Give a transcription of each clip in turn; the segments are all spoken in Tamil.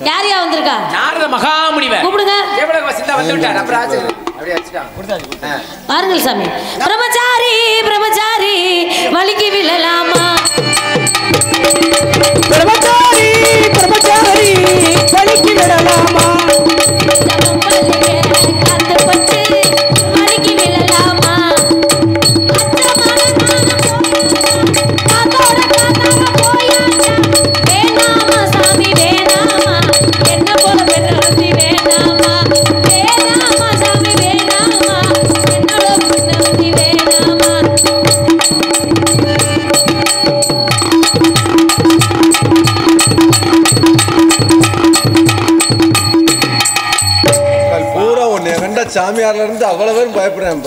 யாரையா வந்திருக்கா? நாரத மகாமுனிவர். கூப்பிடுங்க. எவ்வளவு வசந்தா வந்து விட்டார். அப்புறம் ஆச்சு அப்படியே வச்சுட்டாங்க. பாருங்கள் சாமி. பிரம்மச்சாரி பிரம்மச்சாரி வலிக்கு விழலாமா? பிரம்மச்சாரி பிரம்மச்சாரி வலிக்கு விழலாமா? சாமியார்ல இருந்து அவ்வளவு பேரும் பயப்படுறேன்.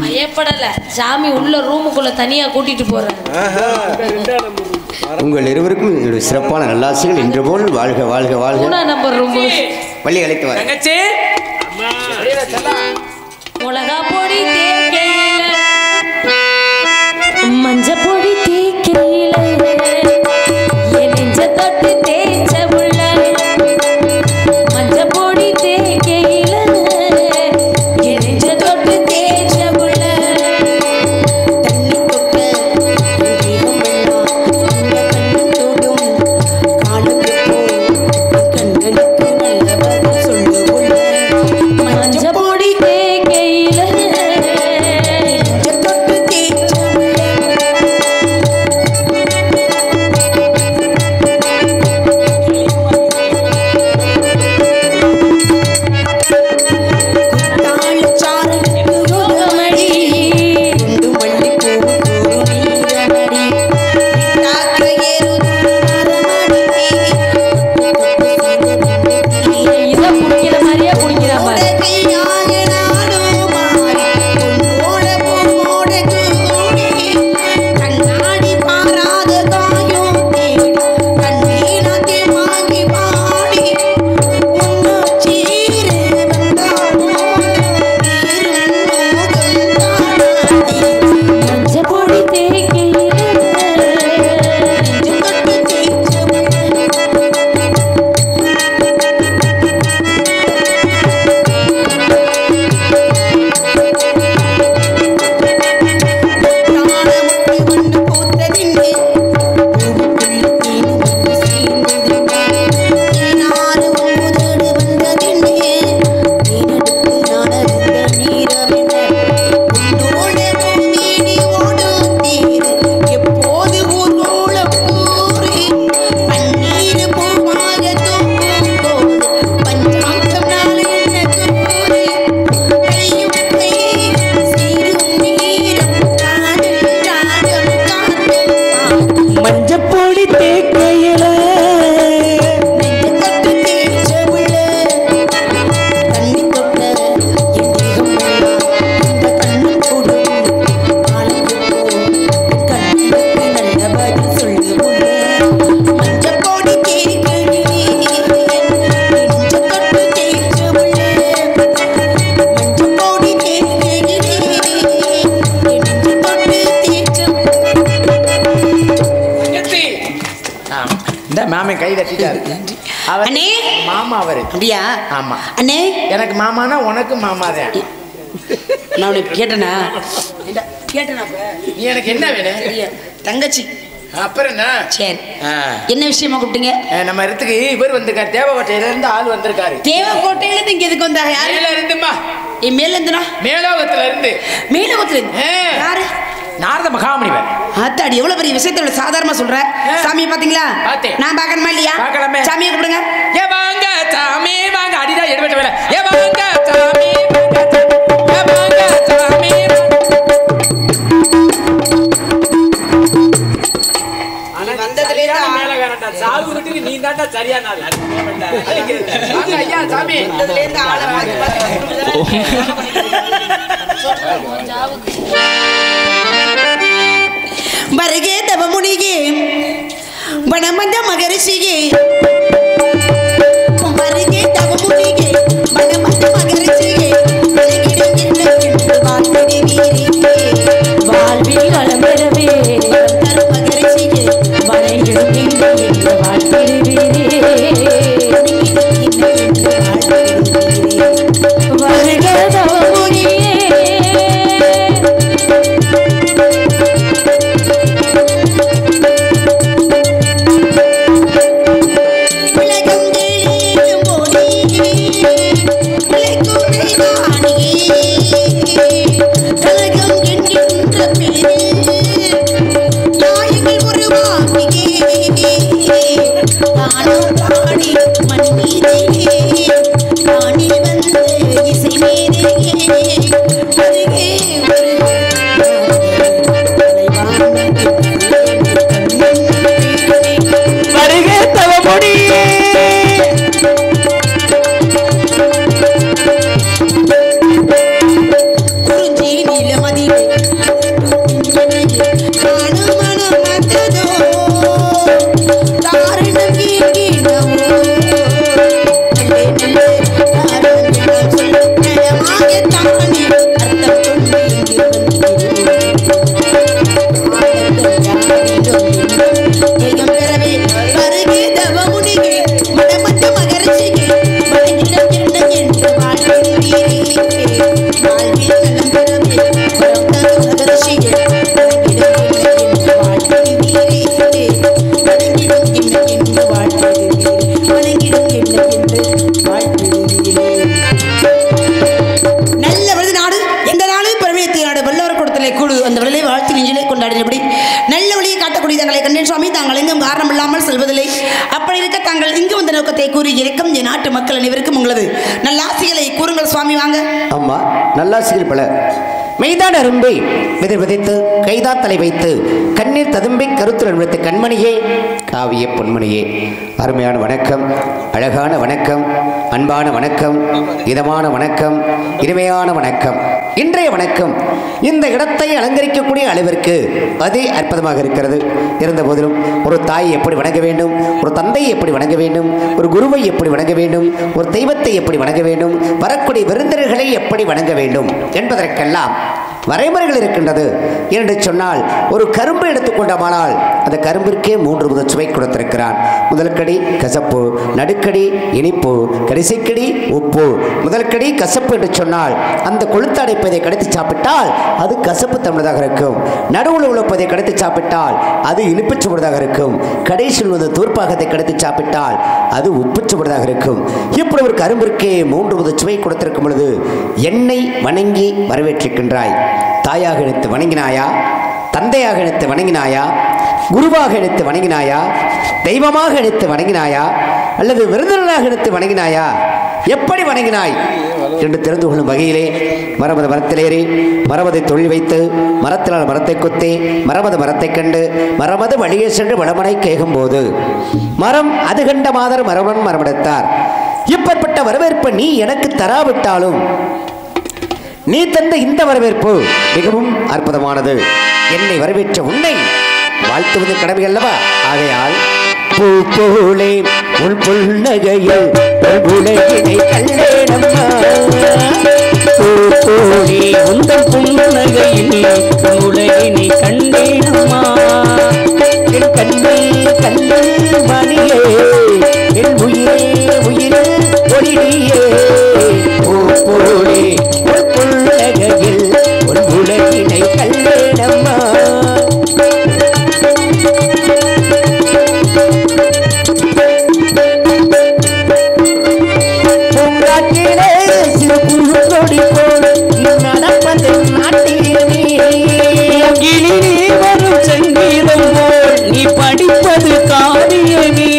பயப்படல, சாமி உள்ள ரூமுக்குள்ள தனியா கூட்டிட்டு போறேன். உங்கள் இருவருக்கும் சிறப்பான நல்லாசிகள் இன்று போல் வாழ்க வாழ்க வாழ்க. நம்பர் ரூம் வள்ளி அழைத்து வர தங்கச்சி மிளகா பொடி தேக்கையில மஞ்ச பொடி தேக்கையில என் நெஞ்ச தொட்டு தேய்ச்ச உள்ள மஞ்ச பொடி தேக்கையில என் நெஞ்ச தொட்டு தேய்ச்ச உள்ள தண்ணி தொட்டு தேகம் வெள்ளம் கண்ணு தொடும் காலுக்கு கண்களுக்கு நல்ல பதில் சொல்லு உள்ள மஞ்ச பொடி தேக்கையில நெஞ்ச தொட்டு தேய்ச்ச உள்ள மாமே கை தட்டிட்டாரு. அண்ணே மாமா அவரு. அப்படியா? ஆமா அண்ணே. எனக்கு மாமானா உனக்கு மாமா தான். நான் உன்னை கேட்டனா கேட்டனா நீ எனக்கு என்ன வேணும்? தங்கச்சி. அப்புறம் என்ன? சரி, என்ன விஷயமா கூப்பிட்டீங்க? நம்ம இடத்துக்கு இவர் வந்திருக்காரு, தேவக்கோட்டையில இருந்து ஆள் வந்திருக்காரு. தேவக்கோட்டையில இருந்து இங்க எதுக்கு வந்தா? யாருல இருந்துமா? மேல இருந்துனா? மேலோகத்துல இருந்து. மேலோகத்துல இருந்து யாரு? நாரத மகாமுனிவர். ஆத்தாடி, எவ்வளவு பெரிய விஷயத்தை சாதாரணமா சொல்ற. சாமியை பாத்தீங்களா? நான் பார்க்கணுமா இல்லையா? பார்க்கலாமே. சாமியை கூப்பிடுங்க. ஏ வாங்க சாமி வாங்க. அடிடா எடுபட்ட வேலை. ஏ வாங்க சாமி வாங்க. ஏ வாங்க சாமி. ஆனா வந்ததுல இருந்து மேல காரண்டா சாவு விட்டு நீ தாண்டா சரியான ஆளு. வாங்க ஐயா சாமி. வந்ததுல இருந்து ஆளை மாத்தி மாத்தி வருகே தவமுனிகே வனமந்த மகரிஷியே. வருகே தவமுனிகே வனமந்த மகரிஷியே. வாழ்வில் வளம் பெறவே மகரிஷியே வளையிடும் வாழ் மெய்தான் அரும்பை விதிர் விதைத்து கைதா தலை வைத்து கண்ணீர் ததும்பை கருத்துடன் விடுத்த கண்மணியே காவிய பொன்மணியே அருமையான வணக்கம், அழகான வணக்கம், அன்பான வணக்கம், இதமான வணக்கம், இனிமையான வணக்கம். இன்றைய வணக்கம் இந்த இடத்தை அலங்கரிக்கக்கூடிய அளவிற்கு அதே அற்புதமாக இருக்கிறது. இருந்த போதிலும் ஒரு தாயை எப்படி வணங்க வேண்டும், ஒரு தந்தையை எப்படி வணங்க வேண்டும், ஒரு குருவை எப்படி வணங்க வேண்டும், ஒரு தெய்வத்தை எப்படி வணங்க வேண்டும், வரக்கூடிய விருந்தினர்களை எப்படி வணங்க வேண்டும் என்பதற்கெல்லாம் வரைமுறைகள் இருக்கின்றது என்று சொன்னால், ஒரு கரும்பு எடுத்துக்கொண்டோமானால் அந்த கரும்பிற்கே 3 வித சுவை கொடுத்திருக்கிறான். முதல்கடி கசப்பு, நடுக்கடி இனிப்பு, கடைசிக்கடி உப்பு. முதல்கடி கசப்பு என்று சொன்னால் அந்த கொழுத்து அடைப்பதை கடித்து சாப்பிட்டால் அது கசப்பு தன்மையாக இருக்கும். நடுவில் உழைப்பதை கடித்து சாப்பிட்டால் அது இனிப்பு சுவதாக இருக்கும். கடைசியில் வந்து தூர்ப்பாகத்தை கடித்து சாப்பிட்டால் அது உப்பு சுவதாக இருக்கும். இப்படி ஒரு கரும்பிற்கே 3 வித சுவை கொடுத்திருக்கும் பொழுது என்னை வணங்கி வரவேற்றிருக்கின்றாய். தாயாக எடுத்து வணங்கினாயா, தந்தையாக எடுத்து வணங்கினாயா, குருவாக எடுத்து வணங்கினாயா, தெய்வமாக எடுத்து வணங்கினாயா, அல்லது விருந்தினராக எடுத்து வணங்கினாயா, எப்படி வணங்கினாய் என்று தெரிந்து கொள்ளும் வகையிலே மரமத மரத்திலேறி மரமதை தொழில் வைத்து மரத்தினால் மரத்தை குத்தி மரமத மரத்தை கண்டு மரமத வழியே சென்று வளமனை கேகும் போது மரம் அது கண்ட மாதர் மரமன் மரமெடுத்தார். இப்படிப்பட்ட வரவேற்பை நீ எனக்கு தராவிட்டாலும் நீ தந்த இந்த வரவேற்பு மிகவும் அற்புதமானது. என்னை வரவேற்ற உன்னை வாழ்த்துவது கடமை அல்லவா? ஆகையால் பூ போலே உன் புன்னகையில் உலகினை கண்டேனம்மா, பூ போலே உந்தன் புன்னகையில் உலகினை கண்டேனம்மா, என் கண்ணில் கண்ணில் மணியே, என் உயிரே உயிரே ஒளியே, பூ போலே உன் புன்னகையில் உன் உலகினை கண்டேனம்மா. வரும் சங்கீதம் போல் நீ படிப்பது காரியமே,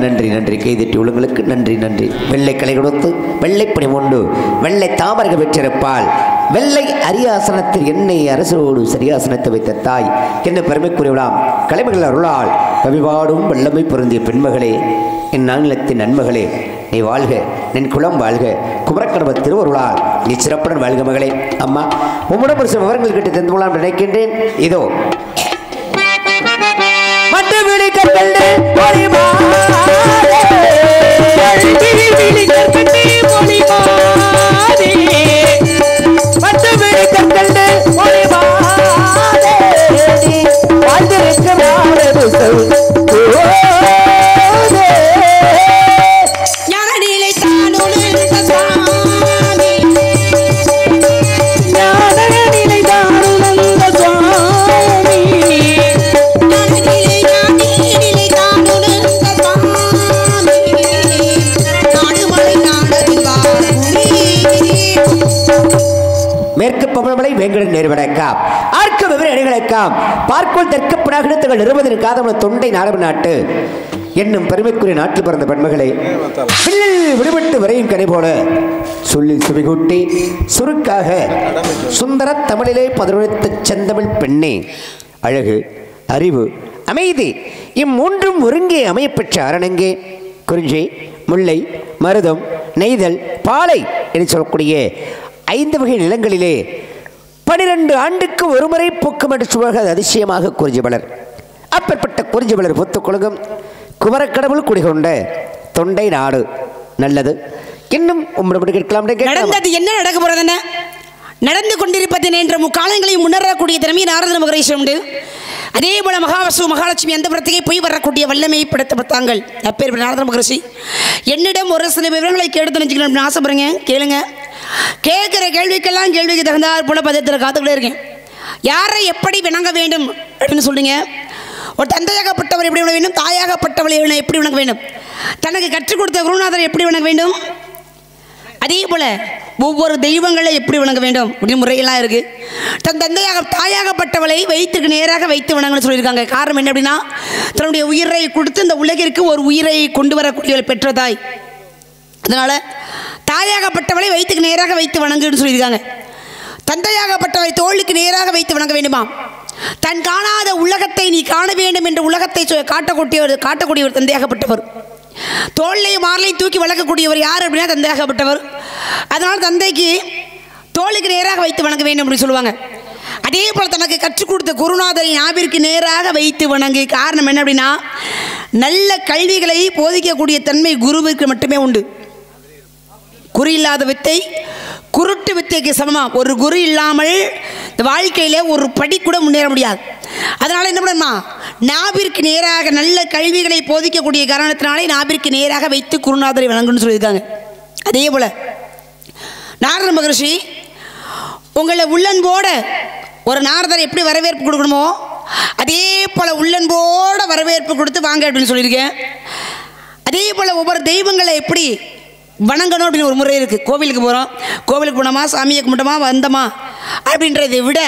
நன்றி நன்றி. கைதட்டி உள்ளங்களுக்கு நன்றி நன்றி. வெள்ளை கலை கொடுத்து வெள்ளை பணி உண்டு வெள்ளை தாமரைகள் பெற்றிருப்பாள். வெள்ளை அரியாசனத்தில் என்னை அரசோடு சரியாசனத்தை வைத்த தாய் என்ன பெருமைக்குரியவளாம் கலைமகள் அருளாள் கவிபாடும் வல்லமை பொருந்திய பெண்மகளே, என் நாங்களத்தின் நன்மகளே, நீ வாழ்க, நின் குலம் வாழ்க, குமரக்கடவ திருவருளால் நீ சிறப்புடன் வாழ்க மகளே. அம்மா உம்முடன் ஒரு சில விவரங்கள் கிட்ட தெரிந்து கொள்ளலாம் நினைக்கின்றேன். இதோ மேற்கு பவளமலை வேங்கடன் நேர்வடக்காம் ஆர்க்க விவர அணிகளுக்காம் பார்க்கோள் தெற்கு புனாகிடத்துகள் 20 காதமன தொண்டை நாடக நாட்டு என்னும் பெருமைக்குரிய நாட்டில் பிறந்த பெண்மகளை விடுபட்டு வரையும் கனை போல சொல்லி சுவைகூட்டி சுருக்காக சுந்தர தமிழிலே 11 செந்தமிழ் பெண்ணே, அழகு, அறிவு, அமைதி இம்மூன்றும் ஒருங்கே அமையப்பெற்ற அரணங்கே குறிஞ்சி, முல்லை, மருதம், நெய்தல், பாலை என்று சொல்லக்கூடிய 5 வகை நிலங்களிலே 12 ஆண்டுக்கு ஒருமுறை பூக்கும் என்று சொல்வது அதிசயமாக குறிஞ்சி மலர். அப்பேற்பட்ட குறிஞ்சி மலர் பொத்துக் கொள்ளும் குமரக்கடவுள் குடிகொண்ட தொண்டை நாடு நல்லது. இன்னும் உங்களிடம் கேட்கலாம். நடந்தது என்ன நடக்க போறது என்ன நடந்து கொண்டிருப்பது என்ற முக்காலங்களையும் முன்னேறக்கூடிய திறமை நாரத மகரிஷி உண்டு. அதே போல மகாவசு மகாலட்சுமி அந்த புறத்துக்கே போய் வரக்கூடிய வல்லமையை படுத்தப்பட்டாங்கள். அப்பேற்பட்ட நாரத மகரிஷி என்னிடம் ஒரு சில விவரங்களை கேட்டு தெரிஞ்சுக்கணும் ஆசைப்படுறேங்க. கேளுங்க. கேட்குற கேள்விக்கெல்லாம் கேள்விக்கு தகுந்தாற் போல பதத்தில் காத்துக்கிட்டே இருக்கேன். யாரை எப்படி வணங்க வேண்டும் அப்படின்னு சொல்றீங்க. ஒரு தந்தையாகப்பட்டவர் எப்படி வணங்க வேண்டும், தாயாகப்பட்டவளை எப்படி வணங்க வேண்டும், தனக்கு கற்றுக் கொடுத்த குருநாதரை எப்படி வணங்க வேண்டும், அதே போல ஒவ்வொரு தெய்வங்களை எப்படி வணங்க வேண்டும் அப்படின்னு முறையெல்லாம் இருக்கு. தன் தாயாகப்பட்டவளை வயிற்றுக்கு நேராக வைத்து வணங்கன்னு சொல்லியிருக்காங்க. காரணம் என்ன அப்படின்னா, தன்னுடைய உயிரை கொடுத்து இந்த உலகிற்கு ஒரு உயிரை கொண்டு வரக்கூடிய பெற்ற தாய். அதனால தாயாகப்பட்டவளை வயிற்றுக்கு நேராக வைத்து வணங்குன்னு சொல்லியிருக்காங்க. தந்தையாகப்பட்டவளை தோளுக்கு நேராக வைத்து வணங்க வேண்டுமா. தன் காணாத உலகத்தை நீ காண வேண்டும் என்று உலகத்தை காட்டக்கூடியவர் தந்தையாகப்பட்டவர். தோல்லையும் மார்லையும் தூக்கி வளர்க்கக்கூடியவர் யார் அப்படின்னா தந்தையாகப்பட்டவர். அதனால் தந்தைக்கு தோளுக்கு நேராக வைத்து வணங்க வேண்டும் அப்படின்னு சொல்லுவாங்க. அதே போல் தனக்கு கற்றுக் கொடுத்த குருநாதரை நாவிற்கு நேராக வைத்து வணங்கு. காரணம் என்ன அப்படின்னா, நல்ல கல்விகளை போதிக்கக்கூடிய தன்மை குருவிற்கு மட்டுமே உண்டு. குறி இல்லாத வித்தை குருட்டு வித்தைக்கு சமமாக. ஒரு குரு இல்லாமல் இந்த வாழ்க்கையிலே ஒரு படி கூட முன்னேற முடியாது. அதனால் என்ன பண்ணுமா, நாவிற்கு நேராக நல்ல கல்விகளை போதிக்கக்கூடிய காரணத்தினாலே நாவிற்கு நேராக வைத்து குருநாதரை வணங்குன்னு சொல்லியிருக்காங்க. அதே போல் நாரத மகரிஷி உங்களை உள்ளன்போட ஒரு நாரதரை எப்படி வரவேற்பு கொடுக்கணுமோ அதே போல் உள்ளன்போட வரவேற்பு கொடுத்து வாங்க அப்படின்னு சொல்லியிருக்கேன். அதே போல் ஒவ்வொரு தெய்வங்களை எப்படி வணங்கணும் அப்படின்னு ஒரு முறை இருக்குது. கோவிலுக்கு போகிறோம், கோவிலுக்கு போனோமா சாமியை கும்பிட்டோமா வந்தோமா அப்படின்றதை விட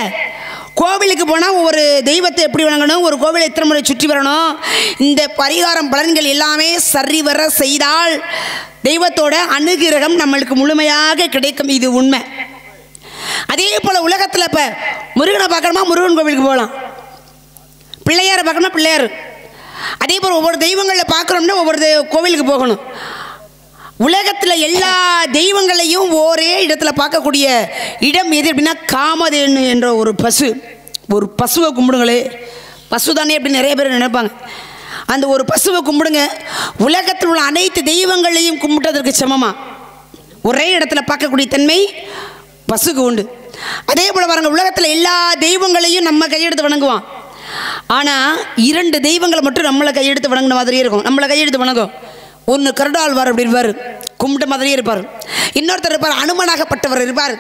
கோவிலுக்கு போனால் ஒவ்வொரு தெய்வத்தை எப்படி வணங்கணும், ஒரு கோவிலை எத்தனை முறை சுற்றி வரணும், இந்த பரிகாரம் பலன்கள் எல்லாமே சரிவர செய்தால் தெய்வத்தோட அனுகிரகம் நம்மளுக்கு முழுமையாக கிடைக்கும். இது உண்மை. அதே போல் உலகத்தில் இப்போ முருகனை பார்க்கணுமா முருகன் கோவிலுக்கு போகலாம், பிள்ளையாரை பார்க்கணும்னா பிள்ளையார். அதே போல் ஒவ்வொரு தெய்வங்களை பார்க்குறோம்னா ஒவ்வொரு கோவிலுக்கு போகணும். உலகத்தில் எல்லா தெய்வங்களையும் ஒரே இடத்துல பார்க்கக்கூடிய இடம் எது அப்படின்னா காமதேனு என்ற ஒரு பசு. ஒரு பசுவை கும்பிடுங்களே, பசு தானே அப்படின்னு நிறைய பேர் நினைப்பாங்க. அந்த ஒரு பசுவை கும்பிடுங்க, உலகத்தில் உள்ள அனைத்து தெய்வங்களையும் கும்பிட்டதற்கு சமமாக ஒரே இடத்துல பார்க்கக்கூடிய தன்மை பசுக்கு உண்டு. அதே போல் பாருங்கள், உலகத்தில் எல்லா தெய்வங்களையும் நம்ம கையெடுத்து வணங்குவோம். ஆனால் 2 தெய்வங்களை மட்டும் நம்மளை கையெடுத்து வணங்கின மாதிரியே இருக்கும். நம்மளை கையெடுத்து வணங்கும். ஒன்று கருடாழ்வார் அப்படி இருப்பார், கும்பிட்ட மாதிரியே இருப்பார். இன்னொருத்தர் இருப்பார், அனுமனாகப்பட்டவர் இருப்பார்.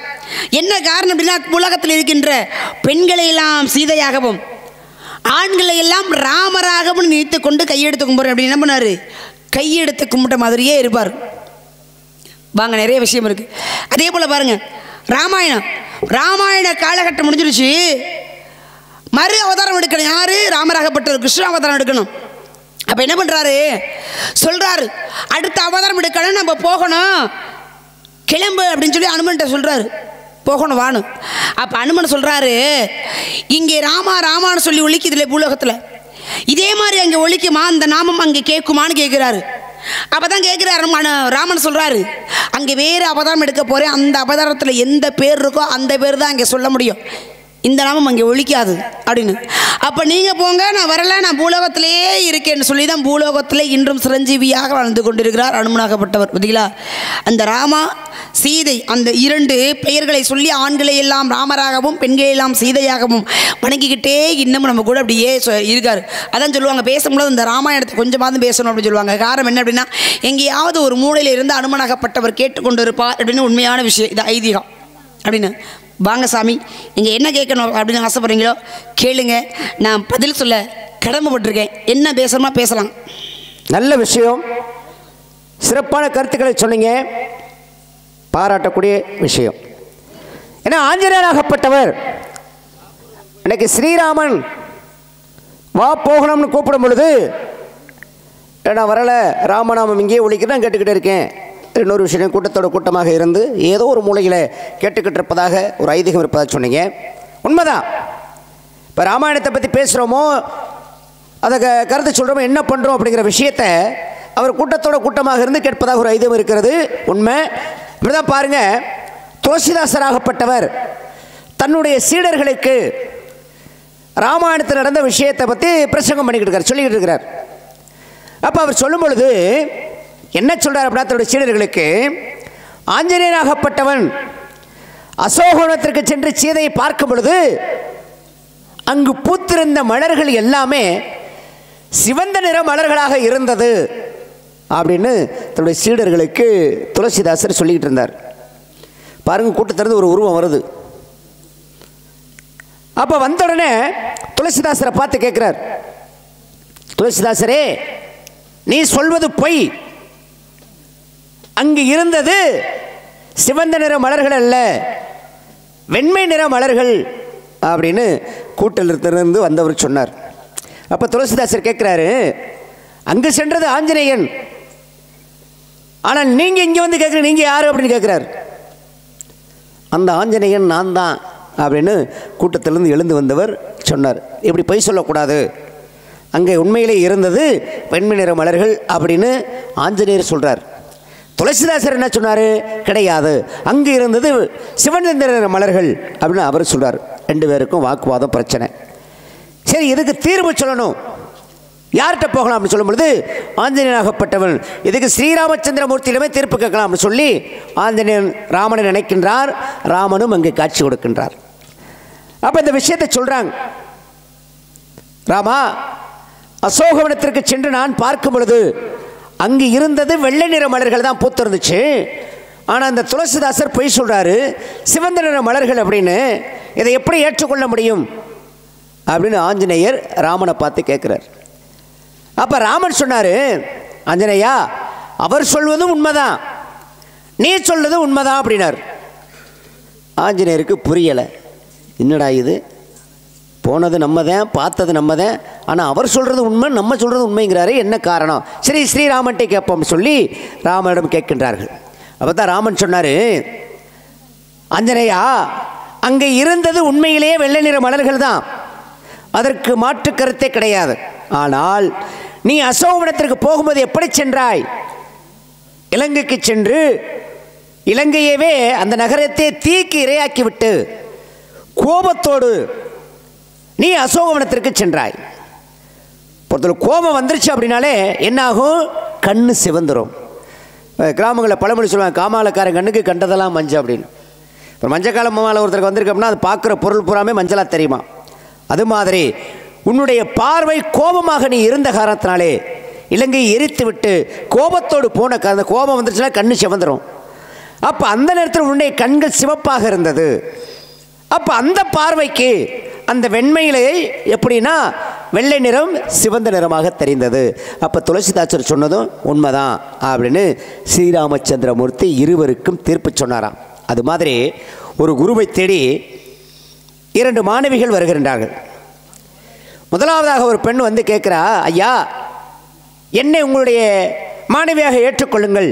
என்ன காரணம் அப்படின்னா, உலகத்தில் இருக்கின்ற பெண்களையெல்லாம் சீதையாகவும் ஆண்களையெல்லாம் ராமராகவும் நினைத்து கொண்டு கையெடுத்து கும்பிட்ற அப்படின்னு என்ன பண்ணார், கையெடுத்து கும்பிட்ட மாதிரியே இருப்பார். வாங்க, நிறைய விஷயம் இருக்குது. அதே போல் பாருங்கள், ராமாயண காலகட்டம் முடிஞ்சிருச்சு. மறு அவதாரம் எடுக்கணும். யார்? ராமராகப்பட்டவர் கிருஷ்ண அவதாரம் எடுக்கணும். அப்போ என்ன பண்ணுறாரு, சொல்கிறாரு அடுத்த அவதாரம் எடுக்கணும், நம்ம போகணும், கிளம்பு அப்படின்னு சொல்லி அனுமன்கிட்ட சொல்கிறாரு, போகணும் வானு. அப்போ அனுமன் சொல்கிறாரு, இங்கே ராமா ராமான்னு சொல்லி ஒழிக்குதுல பூலோகத்தில், இதே மாதிரி அங்கே ஒழிக்குமா, அந்த நாமம் அங்கே கேட்குமான்னு கேட்குறாரு. அப்போ தான் கேட்குறாரு ராமன் சொல்கிறாரு, அங்கே வேறு அவதாரம் எடுக்க போகிறேன், அந்த அவதாரத்தில் எந்த பேர் இருக்கோ அந்த பேர் தான் அங்கே சொல்ல முடியும், இந்த நாமம் அங்கே ஒழிக்காது அப்படின்னு. அப்போ நீங்கள் போங்க, நான் வரல, நான் பூலோகத்திலேயே இருக்கேன்னு சொல்லி தான் பூலோகத்திலே இன்றும் சிரஞ்சீவியாக வாழ்ந்து கொண்டிருக்கிறார் அனுமனாகப்பட்டவர். பார்த்தீங்களா, அந்த ராமா சீதை அந்த 2 பெயர்களை சொல்லி ஆண்களை எல்லாம் ராமராகவும் பெண்களை எல்லாம் சீதையாகவும் வணங்கிக்கிட்டே இன்னமும் நம்ம கூட அப்படியே இருக்கார். அதான் சொல்லுவாங்க, பேசும்போது இந்த ராமாயணத்தை கொஞ்சமாவது பேசணும் அப்படின்னு சொல்லுவாங்க. காரணம் என்ன அப்படின்னா, எங்கேயாவது ஒரு மூலையில் இருந்து அனுமனாகப்பட்டவர் கேட்டுக்கொண்டு இருப்பார் அப்படின்னு உண்மையான விஷயம், இது ஐதீகம் அப்படின்னு. வாங்க சாமி, நீங்கள் என்ன கேட்கணும் அப்படின்னு ஆசைப்படுறீங்களோ கேளுங்க, நான் பதில் சொல்ல கடமைப்பட்டிருக்கேன், என்ன பேசணுமா பேசலாம். நல்ல விஷயம், சிறப்பான கருத்துக்களை சொன்னீங்க, பாராட்டக்கூடிய விஷயம். ஏன்னா ஆஞ்சநேயராகப்பட்டவர் இன்னைக்கு ஸ்ரீராமன் வா போகணும்னு கூப்பிடும் பொழுது, நான் வரல, ராமநாமம் இங்கேயே ஒழிக்கிறேன் கேட்டுக்கிட்டே இருக்கேன். இன்னொரு விஷயம், கூட்டத்தோட கூட்டமாக இருந்து ஏதோ ஒரு மூலையில் கேட்டுக்கிட்டு இருப்பதாக ஒரு ஐதீகம் இருப்பதாக சொன்னீங்க. உண்மைதான். இப்போ ராமாயணத்தை பற்றி பேசுகிறோமோ, அதை கருத்து சொல்கிறோமோ, என்ன பண்ணுறோம் அப்படிங்கிற விஷயத்தை அவர் கூட்டத்தோட கூட்டமாக இருந்து கேட்பதாக ஒரு ஐதீகம் இருக்கிறது. உண்மை. இப்படிதான் பாருங்க, துளசிதாசராகப்பட்டவர் தன்னுடைய சீடர்களுக்கு ராமாயணத்தில் நடந்த விஷயத்தை பற்றி பிரசங்கம் பண்ணிக்கிட்டு இருக்கார், சொல்லிக்கிட்டு இருக்கிறார். அப்போ அவர் சொல்லும் பொழுது என்ன சொல்றார் அப்படின்னா, தன்னுடைய சீடர்களுக்கு, ஆஞ்சநேயராகப்பட்டவன் அசோகவனத்திற்கு சென்று சீதையை பார்க்கும் பொழுது அங்கு பூத்திருந்த மலர்கள் எல்லாமே சிவந்த நிற மலர்களாக இருந்தது அப்படின்னு தன்னுடைய சீடர்களுக்கு துளசிதாசர் சொல்லிக்கிட்டு இருந்தார். பாருங்க, கூட்டத்திலிருந்து ஒரு உருவம் வருது. அப்போ வந்த உடனே துளசிதாசரை பார்த்து கேட்கிறார், துளசிதாசரே, நீ சொல்வது பொய், அங்கு இருந்தது சிவந்த நிற மலர்கள் அல்ல, வெண்மை நிற மலர்கள் அப்படின்னு கூட்டத்திலிருந்து வந்தவர் சொன்னார். அப்போ துளசிதாசர் கேட்கிறாரு, அங்கு சென்றது ஆஞ்சநேயன், ஆனால் நீங்க இங்க வந்து கேட்குற, நீங்க யாரு அப்படின்னு கேட்கிறார். அந்த ஆஞ்சநேயன் நான் தான் அப்படின்னு கூட்டத்திலிருந்து எழுந்து வந்தவர் சொன்னார். இப்படி பொய் சொல்லக்கூடாது, அங்கே உண்மையிலே இருந்தது வெண்மை நிற மலர்கள் அப்படின்னு ஆஞ்சநேயர் சொல்றார். துளசிதாசர் என்ன சொன்னார், கிடையாது, அங்கு இருந்தது சிவந்த நிற மலர்கள் அப்படின்னு அவர் சொல்றார். 2 பேருக்கும் வாக்குவாதம், பிரச்சனை. சரி, இதுக்கு தீர்வு சொல்லணும், யார்கிட்ட போகலாம் அப்படின்னு சொல்லும் பொழுது, ஆஞ்சநேயனாகப்பட்டவன் இதுக்கு ஸ்ரீராமச்சந்திரமூர்த்தியிடமே தீர்ப்பு கேட்கலாம் அப்படின்னு சொல்லி ஆஞ்சநேயன் ராமனை நினைக்கின்றார். ராமனும் அங்கே காட்சி கொடுக்கின்றார். அப்போ இந்த விஷயத்தை சொல்றாங்க, ராமா, அசோகவனத்திற்கு சென்று நான் பார்க்கும் பொழுது அங்கு இருந்தது வெள்ளை நிற மலர்கள் தான் பூத்திருந்துச்சு, ஆனால் அந்த துளசிதாசர் பொய் சொல்றாரு, சிவந்த நிற மலர்கள் அப்படின்னு. இதை எப்படி ஏற்றுக்கொள்ள முடியும் அப்படின்னு ஆஞ்சநேயர் ராமனை பார்த்து கேட்கிறார். அப்போ ராமன் சொன்னார், ஆஞ்சநேயா, அவர் சொல்வதும் உண்மைதான், நீ சொல்வது உண்மைதான் அப்படின்னார். ஆஞ்சநேயருக்கு புரியலை, என்னடா இது, போனது நம்ம தான், பார்த்தது நம்ம தான், ஆனால் அவர் சொல்கிறது உண்மை, நம்ம சொல்கிறது உண்மைங்கிறாரு, என்ன காரணம்? சரி, ஸ்ரீராமன்ட்டே கேட்போம் சொல்லி ராமனிடம் கேட்கின்றார்கள். அப்போ தான் ராமன் சொன்னார், ஆஞ்சநேயா, அங்கே இருந்தது உண்மையிலேயே வெள்ளை நிற மலர்கள் தான், அதற்கு மாற்று கருத்தே கிடையாது. ஆனால் நீ அசோகவனத்திற்கு போகும்போது எப்படி சென்றாய்? இலங்கைக்கு சென்று இலங்கையவே அந்த நகரத்தை தீக்கு இரையாக்கிவிட்டு கோபத்தோடு நீ அசோகவனத்திற்கு சென்றாய். பொறுத்தவரை கோபம் வந்துருச்சு அப்படின்னாலே என்னாகும், கண்ணு சிவந்துரும். கிராமங்களில் பழமொழி சொல்லுவாங்க, காமாலக்காரன் கண்ணுக்கு கண்டதெல்லாம் மஞ்சள் அப்படின்னு. இப்போ மஞ்சள் காலம் மாமாவில் ஒருத்தருக்கு வந்திருக்கு அப்படின்னா அது பார்க்குற பொருள் பூராமே மஞ்சளாக தெரியுமா? அது மாதிரி உன்னுடைய பார்வை கோபமாக நீ இருந்த காரணத்தினாலே இலங்கையை எரித்து விட்டு கோபத்தோடு போன அந்த கோபம் வந்துருச்சுன்னா கண்ணு சிவந்துடும். அப்போ அந்த நேரத்தில் உன்னுடைய கண்கள் சிவப்பாக இருந்தது. அப்போ அந்த பார்வைக்கு அந்த வெண்மையிலே எப்படின்னா வெள்ளை நிறம் சிவந்த நிறமாக தெரிந்தது. அப்போ துளசிதாசர் சொன்னதும் உண்மைதான் அப்படின்னு ஸ்ரீராமச்சந்திரமூர்த்தி இருவருக்கும் தீர்ப்பு சொன்னாராம். அது மாதிரி ஒரு குருவை தேடி 2 மாணவிகள் வருகின்றார்கள். முதலாவதாக ஒரு பெண் வந்து கேட்குறா, ஐயா, என்னை உங்களுடைய மாணவியாக ஏற்றுக்கொள்ளுங்கள்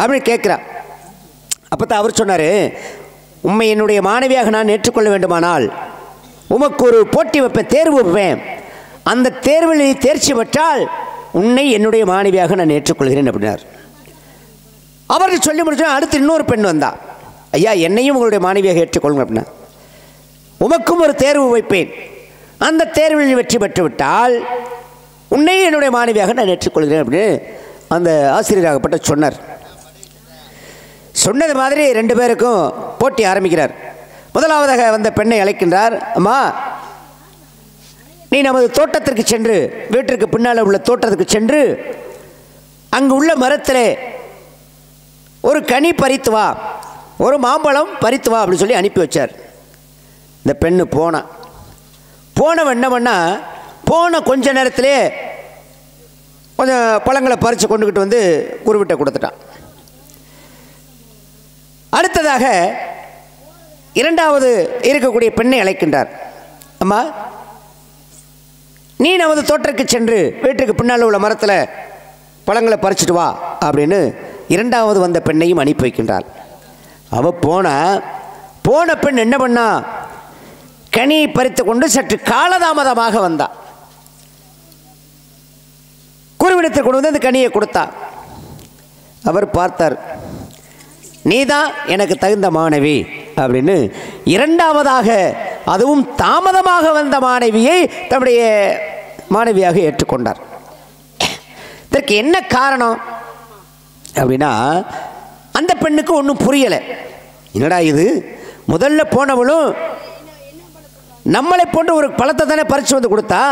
அப்படின்னு கேட்குறான். அப்போ தான் அவர் சொன்னார், உண்மை என்னுடைய மாணவியாக நான் ஏற்றுக்கொள்ள வேண்டுமானால் உமக்கு ஒரு போட்டி வைப்பேன், தேர்வு வைப்பேன். அந்த தேர்வில் நீ தேர்ச்சி பெற்றால் உன்னை என்னுடைய மாணவியாக நான் ஏற்றுக்கொள்கிறேன் அப்படின்னார். அவருக்கு சொல்லி முடிச்சோன்னா அடுத்து இன்னொரு பெண் வந்தா, ஐயா என்னையும் உங்களுடைய மாணவியாக ஏற்றுக்கொள்ளுங்க அப்படின்னா, உமக்கும் ஒரு தேர்வு வைப்பேன், அந்த தேர்வில் நீ வெற்றி பெற்று விட்டால் உன்னையும் என்னுடைய மாணவியாக நான் ஏற்றுக்கொள்கிறேன் அப்படின்னு அந்த ஆசிரியராகப்பட்ட சொன்னார். சொன்னது மாதிரி 2 பேருக்கும் போட்டி ஆரம்பிக்கிறார். முதலாவதாக வந்த பெண்ணை அழைக்கின்றார். அம்மா, நீ நமது தோட்டத்திற்கு சென்று, வீட்டிற்கு பின்னால் உள்ள தோட்டத்துக்கு சென்று அங்கு உள்ள மரத்தில் ஒரு கனி பறித்து வா, ஒரு மாம்பழம் பறித்து வா அப்படின்னு சொல்லி அனுப்பி வச்சார். இந்த பெண்ணு போனவன் என்ன பண்ணா, போன கொஞ்ச நேரத்திலே கொஞ்சம் பழங்களை பறித்து கொண்டுக்கிட்டு வந்து குருவிட்ட கொடுத்துட்டான். அடுத்ததாக 2வது இருக்கக்கூடிய பெண்ணை அழைக்கின்றார். அம்மா, நீ நமது தோட்டத்திற்கு சென்று வீட்டுக்கு பின்னால் உள்ள மரத்தில் பழங்களை பறிச்சுட்டு வா அப்படின்னு 2வது வந்த பெண்ணையும் அனுப்பி வைக்கின்றார். அவள் போன பெண் என்ன பண்ணா, கனியை பறித்து கொண்டு சற்று காலதாமதமாக வந்தா. குருவிடத்தில் கொண்டு வந்து அந்த கனியை கொடுத்தா. அவர் பார்த்தார், நீதான் எனக்கு தகுந்த மாணவி அப்படின்னு 2வதாக, அதுவும் தாமதமாக வந்த மாணவியை தன்னுடைய மாணவியாக ஏற்றுக்கொண்டார். இதற்கு என்ன காரணம் அப்படின்னா, அந்த பெண்ணுக்கு ஒன்றும் புரியலை. என்னடா இது, முதல்ல போனவளும் நம்மளை போன்ற ஒரு பழத்தை தானே பறித்து வந்து கொடுத்தா,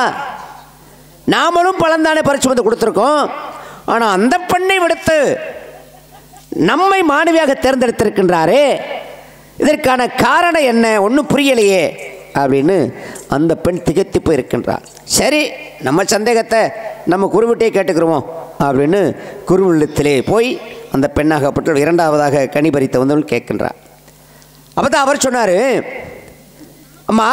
நாமளும் பழம் தானே பறித்து வந்து கொடுத்துருக்கோம். ஆனால் அந்த பெண்ணை விடுத்து நம்மை மாணவியாக தேர்ந்தெடுத்திருக்கின்றாரே, இதற்கான காரணம் என்ன, ஒன்றும் புரியலையே அப்படின்னு அந்த பெண் திகைத்து போய் இருக்கின்றார். சரி, நம்ம சந்தேகத்தை நம்ம குருவிட்டே கேட்டுக்கிறோம் அப்படின்னு குருவிடத்திலே போய் அந்த பெண்ணாகப்பட்ட 2வதாக கனி பறித்த வந்தவள் கேட்கின்றார். அப்போ தான் அவர் சொன்னார், அம்மா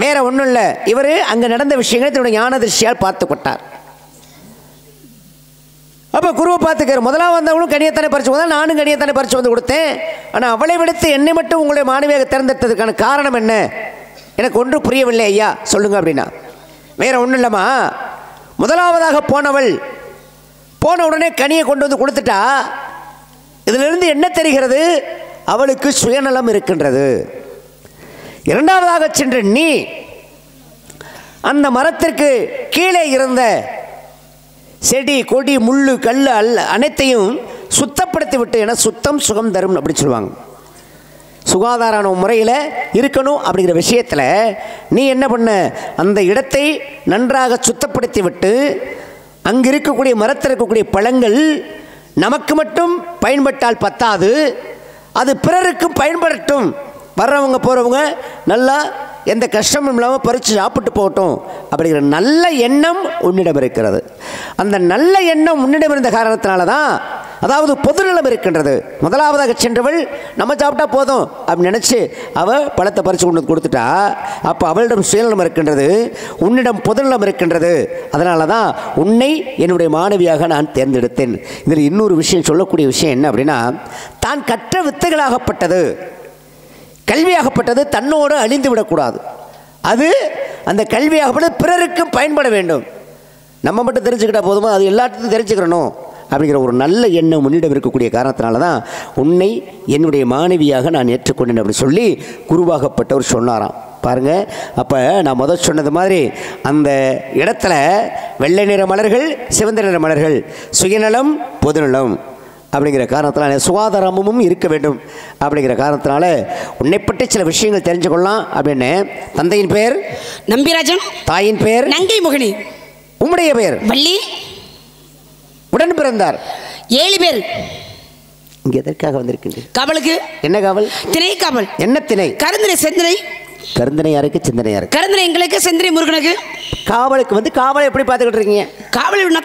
வேற ஒன்றும் இல்லை, இவர் அங்கே நடந்த விஷயங்களை தன்னுடைய ஞான திருஷ்டியால் பார்த்து கொண்டார். அப்போ குருவை பார்த்துக்கார், முதலாக வந்தவங்களும் கனியத்தானே பறிச்சு வந்தால் நானும் கனியத்தானே பறிச்சு வந்து கொடுத்தேன், ஆனால் அவளை விடுத்து என்னை மட்டும் உங்களுடைய மாணவியாக தேர்ந்தெடுத்ததுக்கான காரணம் என்ன, எனக்கு ஒன்றும் புரியவில்லை ஐயா, சொல்லுங்க அப்படின்னா. வேற ஒன்றும் இல்லைம்மா, முதலாவதாக போனவள் போன உடனே கனியை கொண்டு வந்து கொடுத்துட்டா, இதிலிருந்து என்ன தெரிகிறது, அவளுக்கு சுயநலம் இருக்கின்றது. 2வதாக சென்ற நீ அந்த மரத்திற்கு கீழே இருந்த செடி கொடி முள்ளு கல் அனைத்தையும் சுத்தப்படுத்தி விட்டு, என சுத்தம் சுகம் தரும் அப்படி சொல்லுவாங்க. சுகாதார முறையில் இருக்கணும் அப்படிங்கிற விஷயத்தில் நீ என்ன பண்ண, அந்த இடத்தை நன்றாக சுத்தப்படுத்தி விட்டு அங்கு இருக்கக்கூடிய மரத்தில் இருக்கக்கூடிய பழங்கள் நமக்கு மட்டும் பயன்பட்டால் பத்தாது, அது பிறருக்கும் பயன்படட்டும், வர்றவங்க போகிறவங்க நல்லா எந்த கஷ்டமும் இல்லாமல் பறித்து சாப்பிட்டு போகட்டும் அப்படிங்கிற நல்ல எண்ணம் உன்னிடம் இருக்கிறது. அந்த நல்ல எண்ணம் உன்னிடம் இருந்த காரணத்தினால தான், அதாவது பொதுநலம் இருக்கின்றது. முதலாவதாக சென்றவள் நம்ம சாப்பிட்டா போதும் அப்படின்னு நினச்சி அவள் பழத்தை பறித்து கொண்டு கொடுத்துட்டா. அப்போ அவளிடம் சுயநலம் இருக்கின்றது, உன்னிடம் பொதுநலம் இருக்கின்றது. அதனால தான் உன்னை என்னுடைய மாணவியாக நான் தேர்ந்தெடுத்தேன். இதில் இன்னொரு விஷயம், சொல்லக்கூடிய விஷயம் என்ன அப்படின்னா, தான் கற்ற வித்தைகளாகப்பட்டது, கல்வியாகப்பட்டது தன்னோடு அழிந்து விடக்கூடாது. அது அந்த கல்வியாகப்பட்டது பிறருக்கும் பயன்பட வேண்டும். நம்ம மட்டும் தெரிஞ்சுக்கிட்டா போதுமா, அது எல்லாத்தையும் தெரிஞ்சுக்கிறணும் அப்படிங்கிற ஒரு நல்ல எண்ணம் முன்னிடம் இருக்கக்கூடிய காரணத்தினால தான் உன்னை என்னுடைய மாணவியாக நான் ஏற்றுக்கொண்டேன் அப்படி சொல்லி குருவாகப்பட்டவர் சொன்னாராம். பாருங்கள், அப்போ நான் முதல் சொன்னது மாதிரி அந்த இடத்துல வெள்ளை நிற மலர்கள், சிவந்த நிற மலர்கள், சுயநலம் பொதுநலம் அப்படிங்கிற காரணத்தினால சுகாதாரமும் இருக்க வேண்டும். அப்படிங்கிற காரணத்தினால உன்னை பற்றி சில விஷயங்கள் தெரிஞ்சு கொள்ளலாம் அப்படின்னு. தந்தையின் பெயர் நம்பிராஜன், தாயின் பெயர் நங்கை மோகினி, உம்முடைய பெயர் வள்ளி, உடன் பிறந்தார் 7 பேர். இங்கே எதற்காக வந்திருக்கின்றீர்கள்? காவலுக்கு. என்ன காவல்? திணை காவல். என்ன திணை? கருந்தினை செந்தினை. கருந்தினை யாருக்கு? சிந்தனை யாருக்கு? கருந்தினை எங்களுக்கு, செந்தினை முருகனுக்கு. காவலுக்கு வந்து காவலை எப்படி பார்த்துக்கிட்டு இருக்கீங்க? காவல்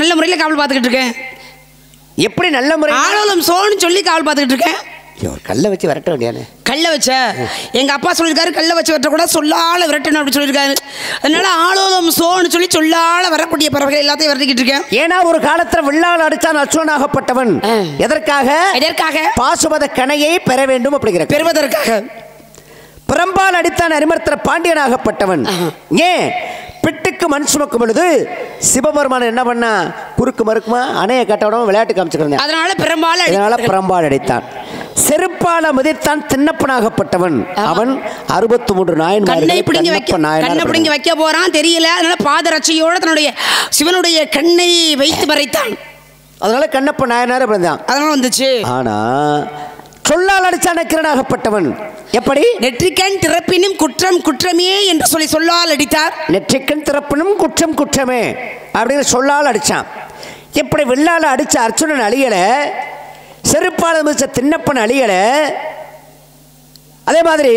நல்ல முறையில் காவல் பார்த்துக்கிட்டு இருக்கேன். எப்படி நல்ல முறை? ஆளும் சோன்னு சொல்லி காவல் பார்த்துக்கிட்டு இருக்கேன். கல்லை வச்சு விரட்ட வேண்டியானே. கல்லை வச்ச எங்க அப்பா சொல்லியிருக்காரு, கல்லை வச்சு விரட்ட கூட சொல்லால விரட்டணும் அப்படின்னு சொல்லியிருக்காரு. அதனால ஆளோதம் சோன்னு சொல்லி சொல்லால வரக்கூடிய பறவைகள் எல்லாத்தையும் விரட்டிக்கிட்டு இருக்கேன். ஏன்னா ஒரு காலத்துல வில்லால் அடித்தான் அச்சுவனாகப்பட்டவன். எதற்காக? பாசுபத கணையை பெற வேண்டும் அப்படிங்கிற பெறுவதற்காக. பிரம்பால் அடித்தான் அரிமர்த்தன பாண்டியனாகப்பட்டவன். ஏன் பிட்டுக்கு மண் சுமக்கும் பொழுது சிவபெருமான் என்ன பண்ணா, குறுக்கு மறுக்குமா அணைய கட்டவிடாம விளையாட்டு காமிச்சுக்கிறேன். அதனால பிரம்பால் அடித்தான். செருப்பால மிதித்தான் திண்ணப்பனாகப்பட்டவன். அவன் 63 நாயன்மார்களை பிடுங்கி வைக்க போறான் தெரியல. அதனால பாதரட்சையோட தன்னுடைய சிவனுடைய கண்ணை வைத்து மறைத்தான். அதனால கண்ணப்ப நாயனார் அதனால வந்துச்சு. ஆனா சொல்லால் அடித்தான் நக்கீரனாகப்பட்டவன். எப்படி? நெற்றிக்கண் திறப்பினும் குற்றம் குற்றமே என்று சொல்லி சொல்லால் அடித்தார். நெற்றிக்கண் திறப்பினும் குற்றம் குற்றமே அப்படிங்கிற சொல்லால் அடிச்சான். எப்படி வில்லால அடிச்ச அர்ச்சுனன் அழியல, செருப்பால மிதிச்ச திண்ணப்பன் அழியல, அதே மாதிரி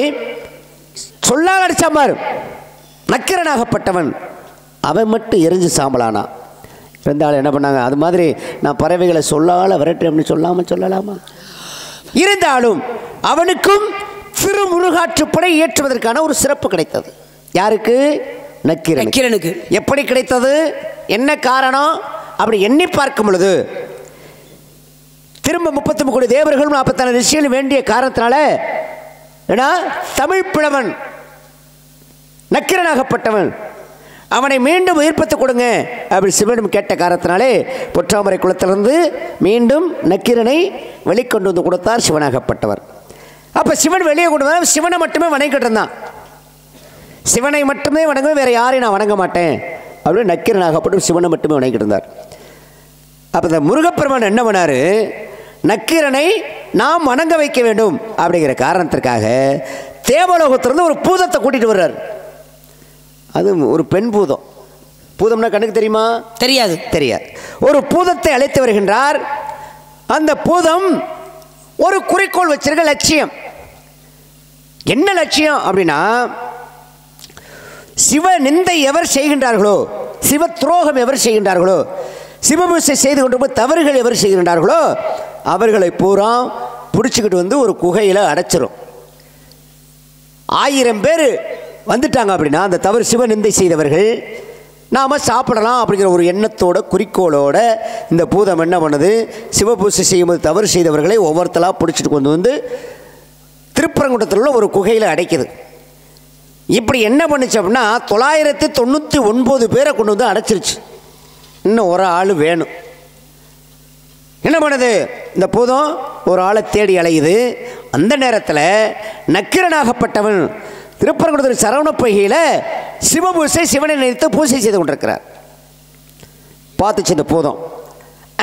சொல்லால் அடிச்சா பாரு நக்கீரனாகப்பட்டவன், அவன் மட்டும் எரிஞ்சு சாம்பலானா. இருந்தாலும் என்ன பண்ணாங்க, அது மாதிரி நான் பறவைகளை சொல்லால விரட்டு அப்படின்னு சொல்லலாமா? இருந்தாலும் அவனுக்கும் திருமுருகாற்றுப்படை ஏற்றுவதற்கான ஒரு சிறப்பு கிடைத்தது. யாருக்கு? நக்கீரனுக்கு. எப்படி கிடைத்தது, என்ன காரணம் அப்படி எண்ணி பார்க்கும் பொழுது திரும்ப 33 கோடி தேவர்களும் 44 ரிஷிகள் வேண்டிய காரணத்தினால தமிழ் பிளவன் நக்கீரனாகப்பட்டவன் அவனை மீண்டும் உயிர்ப்பித்து கொடுங்க அப்படி சிவனும் கேட்ட காரணத்தினாலே பொற்றாமரை குளத்திலிருந்து மீண்டும் நக்கீரனை வெளிக்கொண்டு வந்து கொடுத்தார் சிவனாகப்பட்டவர். அப்போ சிவன் வெளியே கொண்டு வர சிவனை மட்டுமே வணங்கிட்டு இருந்தான். சிவனை மட்டுமே வணங்குவேன், வேற யாரையும் நான் வணங்க மாட்டேன் அப்படின்னு நக்கீரனாகப்பட்டு சிவனை மட்டுமே வணங்கிட்டு இருந்தார். அப்போ இந்த முருகப்பெருமான் என்ன பண்ணாரு, நக்கீரனை நாம் வணங்க வைக்க வேண்டும் அப்படிங்கிற காரணத்திற்காக தேவலோகத்திலிருந்து ஒரு பூதத்தை கூட்டிட்டு வர்றார். அது ஒரு பெண் பூதம். பூதம்னா கண்ணுக்கு தெரியுமா? தெரியாது. ஒரு பூதத்தை அழைத்து வருகின்றார். அந்த பூதம் ஒரு குறிக்கோள் வச்சிருக்க லட்சியம். என்ன லட்சியம் அப்படின்னா, சிவ நிந்தை எவர் செய்கின்றார்களோ, சிவ துரோகம் எவர் செய்கின்றார்களோ, சிவபூசை செய்து கொண்டு போய் தவறுகள் எவர் செய்கின்றார்களோ அவர்களை பூரா பிடிச்சிக்கிட்டு வந்து ஒரு குகையில் அடைச்சிரும். 1000 பேர் வந்துட்டாங்க அப்படின்னா அந்த தவறு சிவ நிந்தை செய்தவர்கள் நாம் சாப்பிடலாம் அப்படிங்கிற ஒரு எண்ணத்தோட குறிக்கோளோட இந்த பூதம் என்ன பண்ணுது, சிவபூசை செய்யும்போது தவறு செய்தவர்களை ஒவ்வொருத்தலாக பிடிச்சிட்டு கொண்டு வந்து திருப்பரங்குன்றத்தில் உள்ள ஒரு குகையில் அடைக்குது. இப்படி என்ன பண்ணுச்சு அப்படின்னா 999 பேரை கொண்டு வந்து அடைச்சிருச்சு. இன்னும் ஒரு ஆள் வேணும். என்ன பண்ணுது, இந்த பூதம் ஒரு ஆளை தேடி அலையுது. அந்த நேரத்தில் நக்கீரனாகப்பட்டவன் திருப்பரங்குன்றத்தில் சரவண பொய்கையில் சிவபூசை சிவனை நினைத்து பூசை செய்து கொண்டிருக்கிறார். பார்த்துச்சு இந்த பூதம்.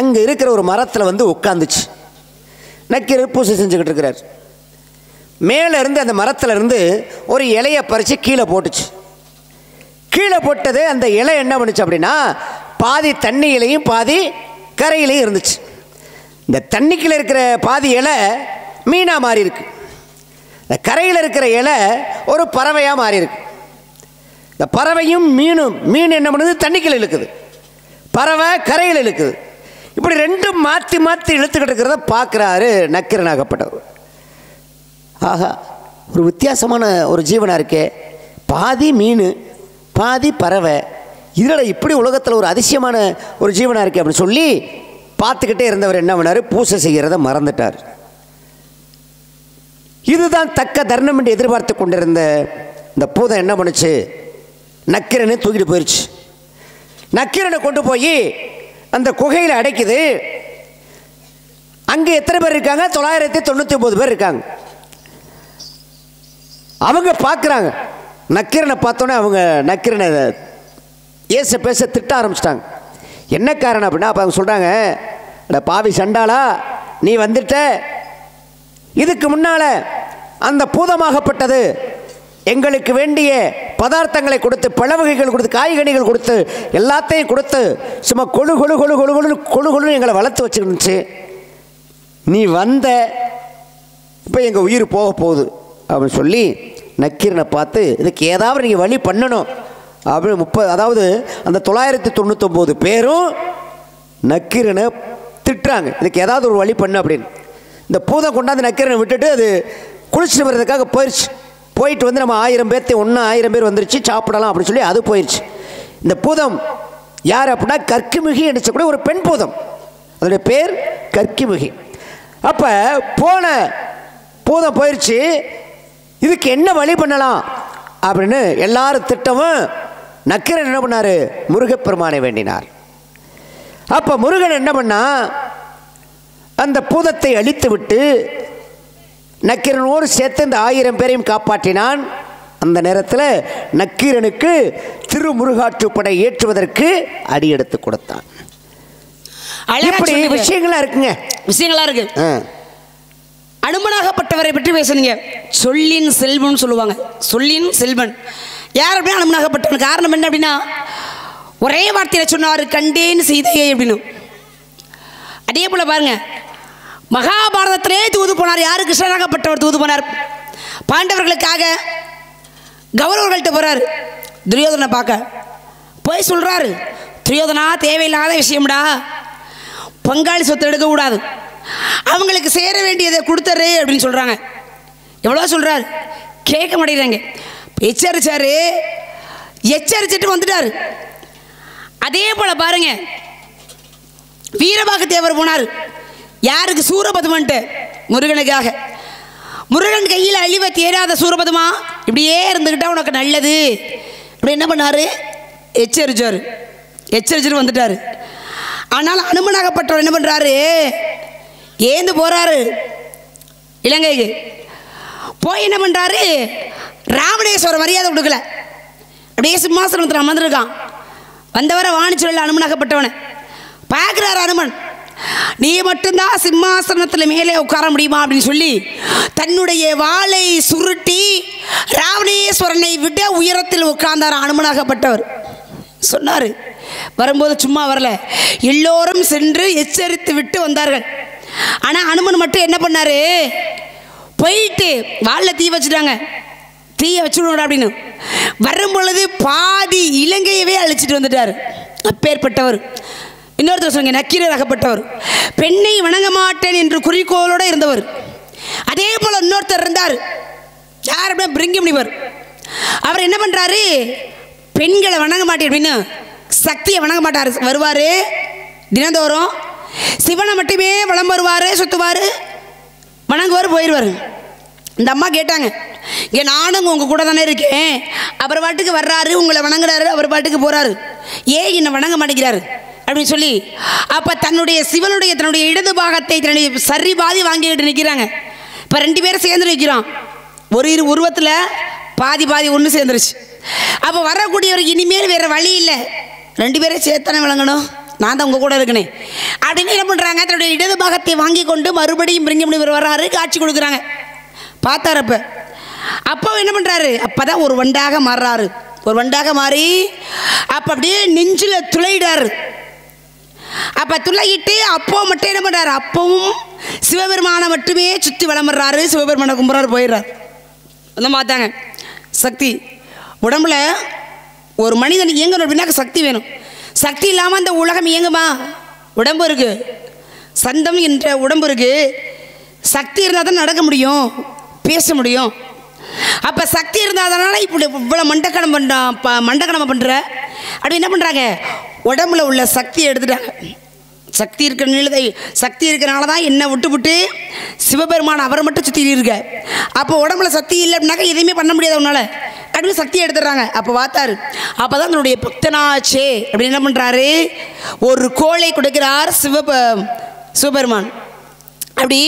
அங்கே இருக்கிற ஒரு மரத்தில் வந்து உட்காந்துச்சு. நக்கீரர் பூசை செஞ்சுக்கிட்டு இருக்கிறார். மேலே இருந்து அந்த மரத்தில் இருந்து ஒரு இலையை பறித்து கீழே போட்டுச்சு. கீழே போட்டது அந்த இலை என்ன பண்ணுச்சு அப்படின்னா பாதி தண்ணியிலையும் பாதி கரையிலையும் இருந்துச்சு. இந்த தண்ணிக்குள்ள இருக்கிற பாதி இலை மீனாக மாறி இருக்கு, இந்த கரையில் இருக்கிற இலை ஒரு பறவையாக மாறி இருக்கு. இந்த பறவையும் மீன் என்ன பண்ணுது, தண்ணிக்குள்ள இழுக்குது, பறவை கரையில் இழுக்குது. இப்படி ரெண்டும் மாற்றி மாற்றி இழுத்துக்கிட்டு இருக்கிறத பார்க்குறாரு நக்கீரனாகப்பட்டவர். ஆஹா, ஒரு வித்தியாசமான ஒரு ஜீவனாக இருக்கே, பாதி மீன் பாதி பறவை, இதில் இப்படி உலகத்தில் ஒரு அதிசயமான ஒரு ஜீவனாக இருக்கே அப்படின்னு சொல்லி பார்த்துக்கிட்டே இருந்தவர் என்ன பண்ணார், பூசை செய்கிறத மறந்துட்டார். இதுதான் தக்க தருணம் என்று எதிர்பார்த்து கொண்டிருந்த இந்த பூதம் என்ன பண்ணுச்சு, நக்கீரனை தூக்கிட்டு போயிடுச்சு. நக்கீரனை கொண்டு போய் அந்த குகையில் அடைக்குது. அங்கே எத்தனை பேர் இருக்காங்க, 999 பேர் இருக்காங்க. அவங்க பார்க்குறாங்க நக்கீரனை. பார்த்தோன்னே அவங்க நக்கீரனை பேச திட்ட ஆரம்பிச்சிட்டாங்க. என்ன காரணம் அப்படின்னா, அப்போ அவங்க சொல்கிறாங்க, பாவி சண்டாளா, நீ வந்துட்ட, இதுக்கு முன்னால் அந்த பூதமாகப்பட்டது எங்களுக்கு வேண்டிய பதார்த்தங்களை கொடுத்து, பழவகைகள் கொடுத்து, காய்கனிகள் கொடுத்து, எல்லாத்தையும் கொடுத்து சும்மா கொழு கொழு கொழு கொழு கொழு கொழு கொழுன்னு எங்களை வளர்த்து வச்சுருந்துச்சு. நீ வந்த இப்போ எங்கள் உயிர் போக போகுது அப்படின்னு சொல்லி நக்கீரனை பார்த்து இதுக்கு ஏதாவது நீங்கள் வழி பண்ணணும் அப்படின்னு அதாவது அந்த 999 பேரும் நக்கீரனை திட்டுறாங்க, இதுக்கு ஏதாவது ஒரு வழி பண்ணு அப்படின்னு. இந்த பூதம் கொண்டாந்து நக்கீரனை விட்டுட்டு அது குளிச்சுட்டு வர்றதுக்காக போயிடுச்சு. போயிட்டு வந்து நம்ம 1000 பேர்த்தையும் 1000 பேர் வந்துருச்சு சாப்பிடலாம் அப்படின்னு சொல்லி அது போயிடுச்சு. இந்த பூதம் யார் அப்படின்னா கற்கிமிகி என்று ஒரு பெண் பூதம், அதோடைய பேர் கற்கிமிகி. அப்போ போன பூதம் போயிடுச்சு, இதுக்கு என்ன வழி பண்ணலாம் அப்படின்னு எல்லாரும் திட்டமும் நக்கீரன் என்ன பண்ணார், முருகப்பெருமானை வேண்டினார். அப்போ முருகன் என்ன பண்ணா, அந்த பூதத்தை அழித்து விட்டு நக்கீரனோடு சேர்த்து இந்த 1000 பேரையும் காப்பாற்றினான். அந்த நேரத்தில் நக்கீரனுக்கு திருமுருகாற்றுப்படை ஏற்றுவதற்கு அடி எடுத்து கொடுத்தான். இப்படி விஷயங்களா இருக்குங்க, விஷயங்களா இருக்கு. அனுமனாகப்பட்டவரை பற்றி பேசுனீங்க. சொல்லின் செல்வன் சொல்லுவாங்க. சொல்லின் செல்வன் யார் அப்படின்னா அனுமனாகப்பட்டவன். காரணம் என்ன அப்படின்னா ஒரே வார்த்தையில சொன்னார், கண்டேன் சீதையை அப்படின்னு. அதே போல பாருங்க, மகாபாரதத்திலே தூது போனார். யாரு? கிருஷ்ணனாகப்பட்டவர் தூது போனார். பாண்டவர்களுக்காக கௌரவர்கள்ட்ட போறாரு. துரியோதனை பார்க்க போய் சொல்றாரு, துரியோதனா தேவையில்லாத விஷயம்டா, பங்காளி சொத்து எடுக்க கூடாது, அவங்களுக்கு சேர வேண்டியதை கொடுத்துரு அப்படின்னு சொல்றாங்க. எவ்வளோ சொல்றாரு, கேட்க மாட்டேங்கிறாங்க. எச்சரிச்சாரு, எச்சரிச்சுட்டு வந்துட்டாரு. அதே போல பாருங்க, வீரபாக தேவர் போனார். யாருக்கு? சூரபதுமன்ட்டு, முருகனுக்காக. முருகன் கையில் அழிவை தேராத சூரபதுமா, இப்படியே இருந்துக்கிட்டா உனக்கு நல்லது அப்படி என்ன பண்ணாரு, எச்சரிச்சாரு. எச்சரிச்சுட்டு வந்துட்டாரு. ஆனால் அனுமனாகப்பட்டவர் என்ன பண்றாரு, ஏந்து போறாரு இலங்கைக்கு. போய் என்ன பண்றாரு, ராவணேஸ்வர மரியாதை கொடுக்கல, அப்படியே சிம்மாசனத்தில் அமர்ந்திருக்கான். வந்தவரை வாணிச்சொல்ல அனுமனாகப்பட்டவனை பார்க்கிறாரு அனுமன். நீ மட்டும்தான் சிம்மாசனத்தில் மேலே உட்கார முடியுமா அப்படின்னு சொல்லி தன்னுடைய வாளை சுருட்டி ராவணேஸ்வரனை விட உயரத்தில் உட்கார்ந்தார் அனுமனாகப்பட்டவர். சொன்னார், வரும்போது சும்மா வரல, எல்லோரும் சென்று எச்சரித்து விட்டு வந்தார்கள். ஆனால் அனுமன் மட்டும் என்ன பண்ணாரு, போயிட்டு வாளில் தீ வச்சுட்டாங்க, தீயை வச்சுடுவோம் அப்படின்னு. வரும் பொழுது பாதி இலங்கையவே அழிச்சிட்டு வந்துட்டார். அப்பேற்பட்டவர். இன்னொருத்தர் சொல்லுங்க, நக்கீரராகப்பட்டவர். பெண்ணை வணங்க மாட்டேன் என்று குறிக்கோளோடு இருந்தவர். அதே போல இன்னொருத்தர் இருந்தார். யார் அப்படின்னா பிரிங்கி முனிவர். அவர் என்ன பண்றாரு, பெண்களை வணங்க மாட்டேன் அப்படின்னு சக்தியை வணங்க மாட்டார். வருவார் தினந்தோறும், சிவனை மட்டுமே வலம் வருவார், சுற்றுவார், வணங்குவார், போயிடுவார். இந்த அம்மா கேட்டாங்க, இங்கே நானும் உங்கள் கூட தானே இருக்கேன், அவர் பாட்டுக்கு வர்றாரு, உங்களை வணங்குறாரு, அவர் பாட்டுக்கு போகிறாரு, ஏன் என்னை வணங்க மாட்டேங்கிறாரு அப்படின்னு சொல்லி. அப்போ தன்னுடைய சிவனுடைய தன்னுடைய இடது பாகத்தை தன்னுடைய சரி பாதி வாங்கிக்கிட்டு நிற்கிறாங்க. இப்போ 2 பேரும் சேர்ந்து நிற்கிறோம். ஒரு உருவத்தில் பாதி பாதி ஒன்று சேர்ந்துருச்சு. அப்போ வரக்கூடியவர் இனிமேல் வேறு வழி இல்லை, 2 பேரும் சேர்த்தானே விளங்கணும், நான் தான் உங்கள் கூட இருக்கனே அப்படின்னு என்ன பண்ணுறாங்க, தன்னுடைய இடது பாகத்தை வாங்கி கொண்டு மறுபடியும் பிரிங்க முடிவு வர்றாரு, காட்சி கொடுக்குறாங்க. பார்த்தாரப்ப அப்போ என்ன பண்ணுறாரு, அப்போ தான் ஒரு வண்டாக மாறுறாரு. ஒரு வண்டாக மாறி அப்போ அப்படியே நெஞ்சில் துளையிடாரு. அப்போ துளையிட்டு அப்போ மட்டும் என்ன பண்ணுறாரு, அப்பவும் சிவபெருமானை மட்டுமே சுற்றி விளம்புறாரு, சிவபெருமானை கும்புறாரு, போயிடுறாரு. அந்த பார்த்தாங்க சக்தி. உடம்புல ஒரு மனிதன் இயங்கணும் அப்படின்னா சக்தி வேணும். சக்தி இல்லாமல் அந்த உலகம் இயங்குமா? உடம்பு இருக்குது, சந்தம் என்ற உடம்பு இருக்குது, சக்தி இருந்தால் தான் நடக்க முடியும், பேச முடியும். அப்போ சக்தி இருந்தாதனால இப்படி இவ்வளோ மண்டக்கணம் பண்ணுற அப்படி என்ன பண்ணுறாங்க, உடம்புல உள்ள சக்தியை எடுத்துட்டாங்க. சக்தி இருக்கிற சக்தி இருக்கிறனால தான் என்னை விட்டு சிவபெருமான் அவரை மட்டும் சுற்றி இருக்க. அப்போ உடம்புல சக்தி இல்லை அப்படின்னாக்கா எதையுமே பண்ண முடியாது உன்னால அப்படின்னு சக்தியை எடுத்துடுறாங்க. அப்போ பார்த்தாரு, அப்போ தான் தன்னுடைய பக்தனாச்சே அப்படி என்ன பண்ணுறாரு, ஒரு கோளை கொடுக்கிறார் சிவபெருமான். அப்படி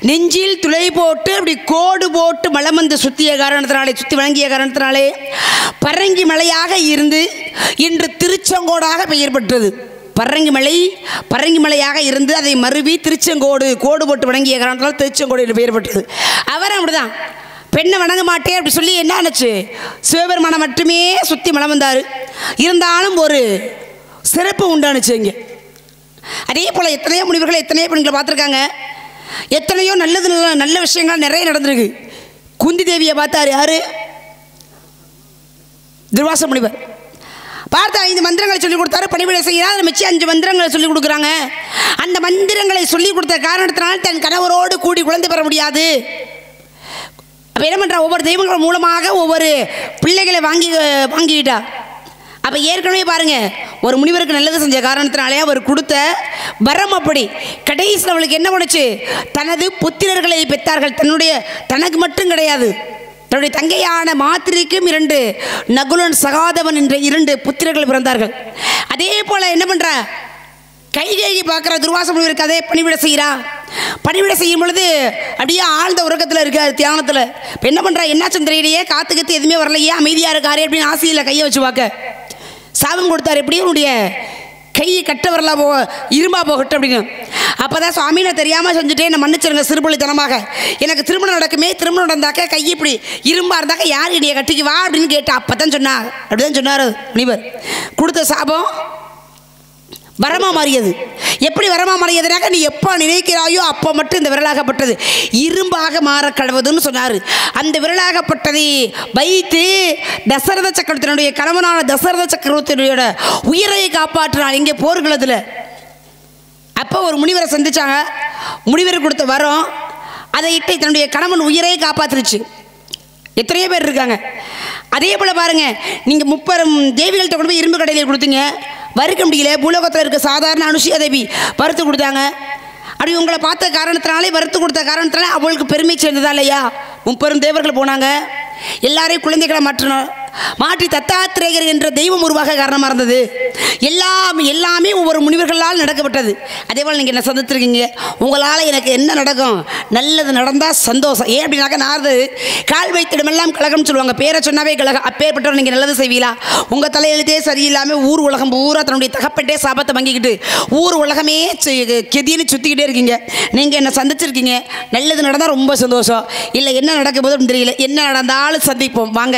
நெஞ்சில் துளை போட்டு அப்படி கோடு போட்டு மலம் வந்து சுற்றி வழங்கிய காரணத்தினாலே பரங்கி மலையாக இருந்து இன்று திருச்செங்கோடாக பெயர் பெற்றது. பரங்கி மலையாக இருந்து அதை மருவி திருச்செங்கோடு கோடு போட்டு வழங்கிய காரணத்தினால் திருச்செங்கோடு என்று பெயர் பெற்றது. அவர் அப்படிதான் பெண்ணை வணங்க மாட்டேன் அப்படி சொல்லி என்ன ஆச்சு, சிவபெருமானை மட்டுமே சுற்றி மலம் வந்தார். இருந்தாலும் ஒரு சிறப்பு உண்டானுச்சு இங்கே. அதே போல் எத்தனையோ முனிவர்கள் எத்தனையோ பெண்களை பார்த்துருக்காங்க, எத்தனையோ நல்ல விஷயங்கள் நிறைய நடந்திருக்கு. குந்தி தேவியை பார்த்தாரு யாரு, துர்வாச முனிவர். பார்த்து 5 மந்திரங்களை சொல்லிக் கொடுத்தாரு. பணிவிடை செய்கிறார். மிச்சம் 5 மந்திரங்களை சொல்லிக் கொடுக்குறாங்க. அந்த மந்திரங்களை சொல்லிக் கொடுத்த காரணத்தினால் தன் கணவரோடு கூடி குழந்தை பெற முடியாது. அப்போ என்ன பண்ணுறா, ஒவ்வொரு தெய்வங்கள் மூலமாக ஒவ்வொரு பிள்ளைகளை வாங்கிக்கிட்டா. அப்போ ஏற்கனவே பாருங்கள், ஒரு முனிவருக்கு நல்லது செஞ்ச காரணத்தினாலே அவர் கொடுத்த வரம் அப்படி. கடைசியில் அவளுக்கு என்ன பண்ணுச்சு, தனது புத்திரர்களை பெற்றார்கள். தனக்கு மட்டும் கிடையாது, தன்னுடைய தங்கையான மாத்திரைக்கும் 2 நகுலன் சகாதவன் என்ற 2 புத்திரர்கள் பிறந்தார்கள். அதே போல் என்ன பண்ணுற, கைகேயி பார்க்குற துர்வாச முனிவருக்கு அதே பணிவிடை செய்கிறா. பணிவிடை செய்யும் பொழுது அப்படியே ஆழ்ந்த உறக்கத்தில் இருக்கார், தியானத்தில். இப்போ என்ன பண்ணுறா, என்னாச்சும் தெரியலையே, காற்று எதுவுமே வரலையே, அமைதியாக இருக்காரு அப்படின்னு ஆசையில் கையை வச்சு பார்க்க சாபம் கொடுத்தாரு. எப்படியும் உன்னுடைய கை கட்ட வரலாம் இரும்பா போகட்டும் அப்படின்னு. அப்போ தான் சுவாமி நான் தெரியாமல் செஞ்சுட்டே என்னை மன்னிச்சிருங்க சிறுபொழித்தனமாக. எனக்கு திருமணம் நடக்குமே, திருமணம் நடந்தாக்க கை இப்படி இரும்பா இருந்தாக்க யார் என்னைய கட்டிக்கு வா அப்படின்னு கேட்டா. அப்போ தான் சொன்னார், அப்படிதான் சொன்னார் முனிவர். கொடுத்த சாபம் வரமா மாறியது. எப்படி வரமா மாறியதுனாக்க, நீ எப்போ நினைக்கிறாயோ அப்போ மட்டும் இந்த விரலாகப்பட்டது இரும்பாக மாற கடவுதுன்னு சொன்னார். அந்த விரலாகப்பட்டதை வைத்து தசரத சக்கரவர்த்தியினுடைய கணவனான தசரத சக்கரவர்த்தியோட உயிரை காப்பாற்றினார் இங்கே போர்களத்தில். அப்போ ஒரு முனிவரை சந்திச்சாங்க. முனிவர் கொடுத்த வரம் அதை இட்டு தன்னுடைய கணவன் உயிரை காப்பாற்றிருச்சு. எத்தனையோ பேர் இருக்காங்க. அதே போல் பாருங்கள், நீங்கள் 30 தேவிகள்கிட்ட கொண்டு போய் இரும்பு கடையில் கொடுத்தீங்க, வறுக்க முடியல. பூலோகத்தில் இருக்க சாதாரண அனுஷியா தேவி வறுத்து கொடுத்தாங்க. அப்படி உங்களை பார்த்த காரணத்தினாலே, வறுத்து கொடுத்த காரணத்தினால அவளுக்கு பெருமை சேர்ந்ததா இல்லையா? 30 தேவர்கள் போனாங்க. எல்லாரையும் குழந்தைகளை மாற்றி தத்தாத்திரேயர் என்ற தெய்வம் உருவாக காரணமாக இருந்தது. எல்லாமே ஒவ்வொரு முனிவர்களால் நடக்கப்பட்டது. அதே போல் நீங்கள் என்ன சந்தித்திருக்கீங்க, உங்களால் எனக்கு என்ன நடக்கும், நல்லது நடந்தால் சந்தோஷம். ஏன் அப்படின்னாக்கா, நாரது கால் வைத்திடமெல்லாம் கழகம்னு சொல்லுவாங்க. பேரை சொன்னாவே கழகம். அப்பேற்பட்டவர் நீங்கள் நல்லது செய்வீங்களா? உங்கள் தலையெழுத்தே சரியில்லாமல் ஊர் உலகம் பூரா தன்னுடைய தகப்பட்டே சாபத்தை வாங்கிக்கிட்டு ஊர் உலகமே கெதின்னு சுற்றிக்கிட்டே இருக்கீங்க. நீங்கள் என்ன சந்திச்சிருக்கீங்க, நல்லது நடந்தால் ரொம்ப சந்தோஷம். இல்லை என்ன நடக்க போதும் தெரியல, என்ன நடந்தாலும் சந்திப்போம் வாங்க.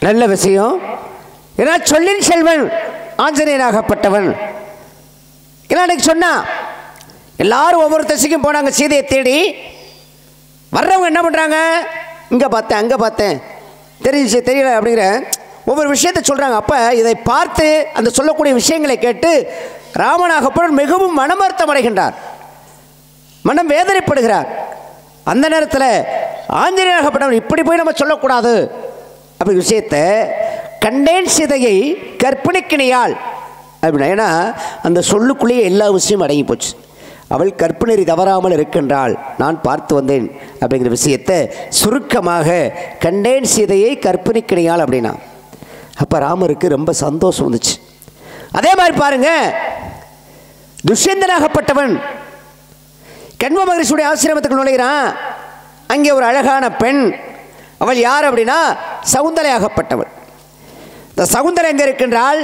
நல்ல விஷயம். ஏன்னா சொல்லின் செல்வன் ஆஞ்சநேயனாகப்பட்டவன். ஏன்னா எனக்கு சொன்னா எல்லாரும் ஒவ்வொரு திசைக்கும் போனாங்க சீதையை தேடி. வர்றவங்க என்ன பண்ணுறாங்க, இங்கே பார்த்தேன் அங்கே பார்த்தேன் தெரிஞ்சிச்சு தெரியல அப்படிங்கிற ஒவ்வொரு விஷயத்தை சொல்கிறாங்க. அப்போ இதை பார்த்து அந்த சொல்லக்கூடிய விஷயங்களை கேட்டு ராமனாகப்பட்டவன் மிகவும் மனமர்த்தம் அடைகின்றார், மனம் வேதனைப்படுகிறார். அந்த நேரத்தில் ஆஞ்சநேயனாகப்பட்டவன் இப்படி போய் நம்ம சொல்லக்கூடாது அப்படி விஷயத்தை கண்டேன் சீதையை கற்பனைக்கிணையால் அப்படின்னா, ஏன்னா அந்த சொல்லுக்குள்ளேயே எல்லா விஷயமும் அடங்கி போச்சு. அவள் கற்பனை தவறாமல் இருக்கின்றாள், நான் பார்த்து வந்தேன் அப்படிங்கிற விஷயத்தை சுருக்கமாக கண்டேன் சீதையை கற்பனைக்கிணையால் அப்படின்னா. அப்போ ராமருக்கு ரொம்ப சந்தோஷம் வந்துச்சு. அதே மாதிரி பாருங்க, துஷ்யந்தனாகப்பட்டவன் கண்வ மகரிஷியுடைய ஆசிரமத்துக்கு நுழைகிறான். அங்கே ஒரு அழகான பெண். அவள் யார் அப்படின்னா சகுந்தலையாகப்பட்டவள். இந்த சகுந்தலை எங்கே இருக்கின்றாள்?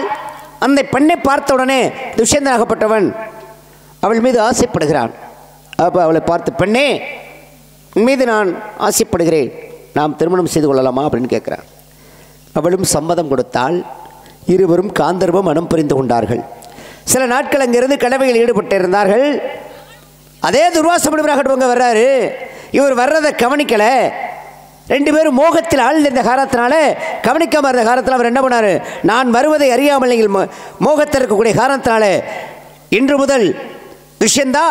அந்த பெண்ணை பார்த்த உடனே துஷ்யந்தனாகப்பட்டவன் அவள் மீது ஆசைப்படுகிறான். அப்போ அவளை பார்த்து, பெண்ணே உன் மீது நான் ஆசைப்படுகிறேன், நாம் திருமணம் செய்து கொள்ளலாமா அப்படின்னு கேட்குறான். அவளும் சம்மதம் கொடுத்தாள். இருவரும் காந்தர்வம் மனம் புரிந்து கொண்டார்கள். சில நாட்கள் அங்கிருந்து கடமையில் ஈடுபட்டு இருந்தார்கள். அதே துர்வாச முனிவராகவங்க வர்றாரு. இவர் வர்றதை கவனிக்கலை. 2 பேரும் மோகத்தில் ஆழ்ந்த காரணத்தினால கவனிக்காமல் இருந்த காரணத்தில் அவர் என்ன பண்ணார், நான் வருவதை அறியாமல் நீங்கள் மோகத்தில் இருக்கக்கூடிய காரணத்தினால இன்று முதல் துஷ்யந்தா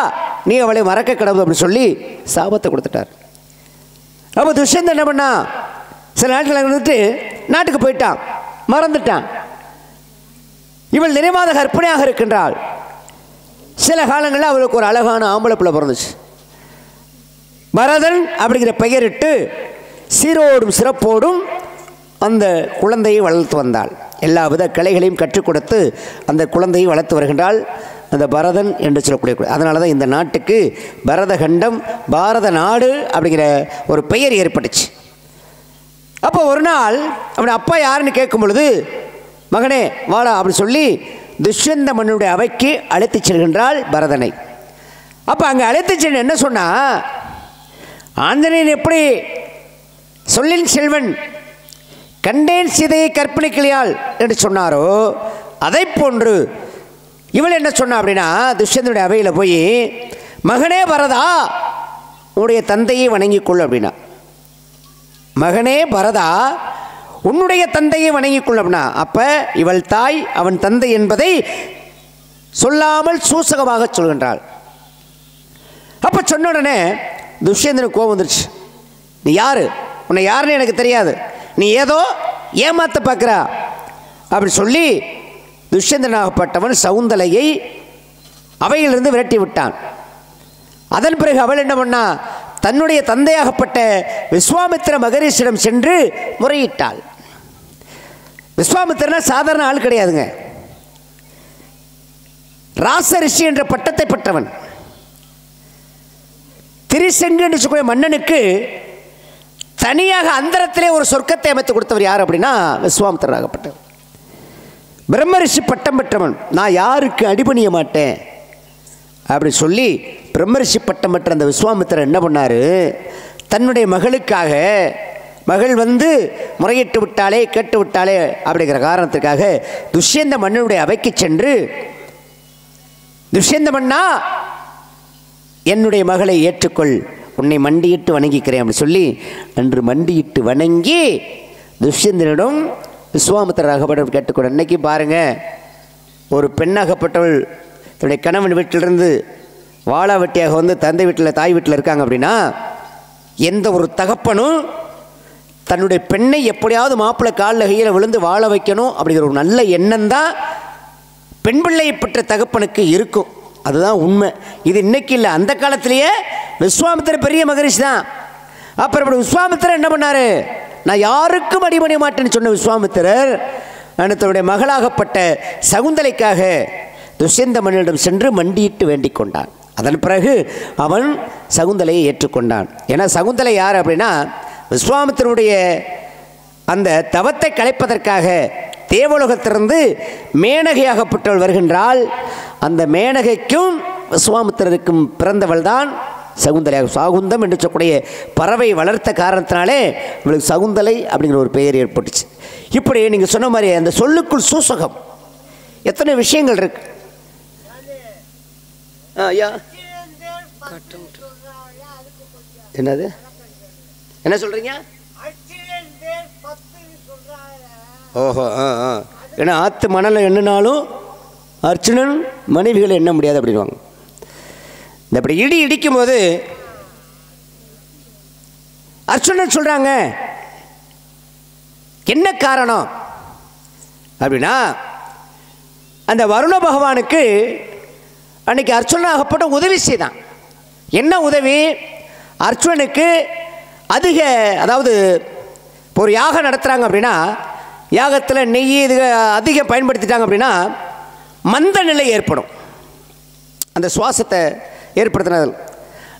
நீ அவளை மறக்க கடவுள் அப்படின்னு சொல்லி சாபத்தை கொடுத்துட்டார். அப்போ துஷ்யந்தா என்ன பண்ணா, சில நாட்கள் வந்துட்டு நாட்டுக்கு போயிட்டான், மறந்துட்டான். இவள் நிறைவாத கற்பனையாக இருக்கின்றாள். சில காலங்களில் அவளுக்கு ஒரு அழகான ஆம்பளை பிள்ளை பிறந்துச்சு. பரதன் அப்படிங்கிற பெயரிட்டு சீரோடும் சிறப்போடும் அந்த குழந்தையை வளர்த்து வந்தாள். எல்லா வித கலைகளையும் கற்றுக் கொடுத்து அந்த குழந்தையை வளர்த்து வருகின்றாள். அந்த பரதன் என்று சொல்லக்கூடிய, அதனால தான் இந்த நாட்டுக்கு பரதகண்டம், பாரத நாடு அப்படிங்கிற ஒரு பெயர் ஏற்பட்டுச்சு. அப்போ ஒரு நாள் அவன் அப்பா யாருன்னு கேட்கும் பொழுது, மகனே வாடா அப்படி சொல்லி துஷ்யந்த மன்னுடைய அவைக்கு அழைத்து செல்கின்றாள் பரதனை. அப்போ அங்கே அழைத்து சென்று என்ன சொன்னா, ஆஞ்சநேயன் எப்படி சொல்லின் செல்வன் கண்டேன் சீதையை கற்பனைக்கிளையால் என்று சொன்னாரோ அதை போன்று இவள் என்ன சொன்னா அப்படின்னா, துஷ்யந்தனுடைய அவையில் போய், மகனே பரதா உன்னுடைய தந்தையை வணங்கிக் கொள் அப்படின்னா. மகனே பரதா உன்னுடைய தந்தையை வணங்கிக் கொள்ளம்னா அப்போ இவள் தாய் அவன் தந்தை என்பதை சொல்லாமல் சூசகமாக சொல்கின்றாள். அப்போ சொன்ன உடனே துஷ்யந்தனுக்கு கோபம் வந்துருச்சு. நீ யாரு, உன்னை யாருன்னு எனக்கு தெரியாது, நீ ஏதோ ஏமாத்த பார்க்குறா அப்படி சொல்லி துஷ்யந்தனாகப்பட்டவன் சகுந்தலையை அவையிலிருந்து விரட்டி விட்டான். அதன் பிறகு அவள் என்ன பண்ணா, தன்னுடைய தந்தையாகப்பட்ட விஸ்வாமித்திர மகரிஷிடம் சென்று முறையிட்டாள். விஸ்வாமித்திரனா சாதாரண ஆள் கிடையாதுங்க. ராச ரிஷி என்ற பட்டத்தை பெற்றவன். திரிசங்கு என்று சொல்லக்கூடிய மன்னனுக்கு தனியாக அந்தரத்திலே ஒரு சொர்க்கத்தை அமைத்து கொடுத்தவர் யார் அப்படின்னா விஸ்வாமித்திரராகப்பட்டவர். பிரம்ம ரிஷி பட்டம் பெற்றவன். நான் யாருக்கு அடிபணிய மாட்டேன் அப்படி சொல்லி பிரம்ம ரிஷி பட்டம் பெற்ற அந்த விஸ்வாமித்திரர் என்ன பண்ணார், தன்னுடைய மகளுக்காக, மகள் வந்து முறையிட்டு விட்டாலே கேட்டு விட்டாலே அப்படிங்கிற காரணத்துக்காக துஷ்யந்த மன்னனுடைய அவைக்கு சென்று, துஷ்யந்த மன்னா என்னுடைய மகளை ஏற்றுக்கொள், உன்னை மண்டியிட்டு வணங்கிக்கிறேன் அப்படி சொல்லி அன்று மண்டியிட்டு வணங்கி துஷ்யந்தனிடம் விஸ்வாமித்திரராகப்பட்டவர் கேட்டுக்கொள்ள. அன்னைக்கு பாருங்க, ஒரு பெண்ணாகப்பட்டவள் தன்னுடைய கணவன் வீட்டிலிருந்து வாழா வெட்டியாக வந்து தந்தை வீட்டில் தாய் வீட்டில் இருக்காங்க அப்படின்னா எந்த ஒரு தகப்பனும் தன்னுடைய பெண்ணை எப்படியாவது மாப்பிள்ளை காலில் கையில் விழுந்து வாழ வைக்கணும் அப்படிங்கிற ஒரு நல்ல எண்ணம் தான் பெண் பிள்ளையை பெற்ற தகப்பனுக்கு இருக்கும். அதுதான் உண்மை. இது இன்னைக்கு இல்லை, அந்த காலத்திலேயே விஸ்வாமித்திரர் பெரிய மகரிஷி தான். அப்புறம் இப்படி விஸ்வாமித்திரர் என்ன பண்ணார், நான் யாருக்கும் அடிபணிய மாட்டேன்னு சொன்ன விஸ்வாமித்திரர் தன்னுடைய மகளாகப்பட்ட சகுந்தலைக்காக துஷ்யந்த மன்னனிடம் சென்று மண்டியிட்டு வேண்டிக் கொண்டான். அதன் பிறகு அவன் சகுந்தலையை ஏற்றுக்கொண்டான். ஏன்னா சகுந்தலை யார் அப்படின்னா விஸ்வாமித்திரனுடைய அந்த தவத்தை கலைப்பதற்காக தேவலோகத்திலிருந்து மேனகையாகப்பட்டவள் வருகின்றாள். அந்த மேனகைக்கும் விஸ்வாமித்திரருக்கும் பிறந்தவள் தான் சகுந்தலை. சாகுந்தம் என்று சொல்லக்கூடிய பறவை வளர்த்த காரணத்தினாலே இவளுக்கு சகுந்தலை அப்படிங்கிற ஒரு பெயர் ஏற்பட்டுச்சு. இப்படி நீங்கள் சொன்ன மாதிரி அந்த சொல்லுக்குள் சூசகம் எத்தனை விஷயங்கள் இருக்கு. ஐயா என்னது, என்ன சொல்றீங்க? ஓஹோ, ஏன்னா ஆத்து மணலை எண்ணினாலும் அர்ச்சுனன் மனைவிகளை எண்ண முடியாது அப்படின்வாங்க. இந்த அப்படி இடி இடிக்கும் போது அர்ச்சுனன் சொல்றாங்க என்ன காரணம் அப்படின்னா, அந்த வருண பகவானுக்கு அன்னைக்கு அர்ச்சுனனாகப்பட்ட உதவி செய்தான். என்ன உதவி? அர்ச்சுனனுக்கு அதிக, அதாவது ஒரு யாகம் நடத்துகிறாங்க அப்படின்னா யாகத்தில் நெய் இது அதிகம் பயன்படுத்திட்டாங்க அப்படின்னா மந்த நிலை ஏற்படும். அந்த சுவாசத்தை ஏற்படுத்தினது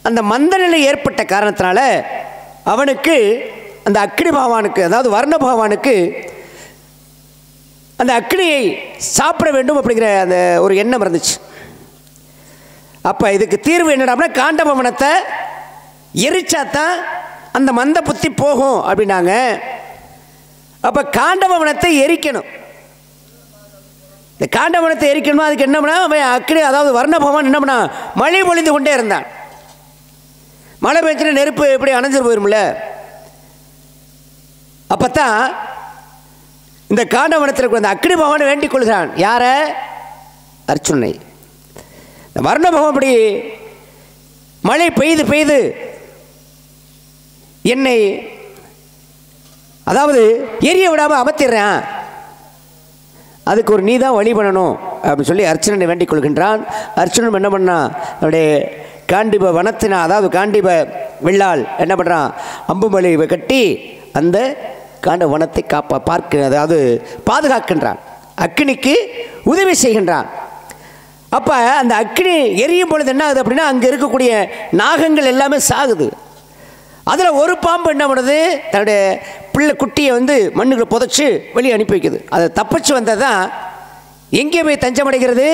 அந்த மந்த நிலை ஏற்பட்ட காரணத்தினால அவனுக்கு அந்த அக்னி பகவானுக்கு, அதாவது வர்ண பகவானுக்கு அந்த அக்னியை சாப்பிட வேண்டும் அப்படிங்கிற அந்த ஒரு எண்ணம் இருந்துச்சு. அப்போ இதுக்கு தீர்வு என்னடாம்னா காண்டபவனத்தை எரிச்சாத்தான் அந்த மந்த புத்தி போகும் அப்படின்னாங்க. அப்போ காண்டபவனத்தை எரிக்கணும். இந்த காண்டவனத்தை எரிக்கணுமா, அதுக்கு என்ன பண்ணா அவன் அக்னி, அதாவது வர்ண பகவான் என்ன பண்ணா மழை பொழிந்து கொண்டே இருந்தான். மழை பெஞ்சுன்னா நெருப்பு எப்படி அணைஞ்சிட்டு போயிரும்ல. அப்பத்தான் இந்த காண்டவனத்தில் அந்த அக்னி பகவானை வேண்டிக் கொள்கிறான். யார? அர்ச்சுனனை. இந்த வர்ண பகவான் அப்படி மழை பெய்து பெய்து என்னை, அதாவது எரிய விடாமல் அமர்த்திடுறேன், அதுக்கு ஒரு நீ தான் வழி பண்ணணும் அப்படின்னு சொல்லி அர்ச்சுனனை வேண்டிக் கொள்கின்றான். அர்ச்சுனன் என்ன பண்ணான், அவனுடைய காண்டிப வனத்தினா, அதாவது காண்டிப வில்லால் என்ன பண்ணுறான், அம்புமலை கட்டி அந்த காண்ட வனத்தை பார்க்க, அதாவது பாதுகாக்கின்றான், அக்னிக்கு உதவி செய்கின்றான். அப்போ அந்த அக்னி எரியும் பொழுது என்ன ஆகுது அப்படின்னா அங்கே இருக்கக்கூடிய நாகங்கள் எல்லாமே சாகுது. அதில் ஒரு பாம்பு என்ன பண்ணுது, தன்னுடைய பிள்ளை குட்டியை வந்து மண்ணுக்குள்ள புதைச்சி வெளியே அனுப்பி வைக்குது. அதை தப்பிச்சு வந்தது தான் எங்கே போய் தஞ்சமடைகிறது,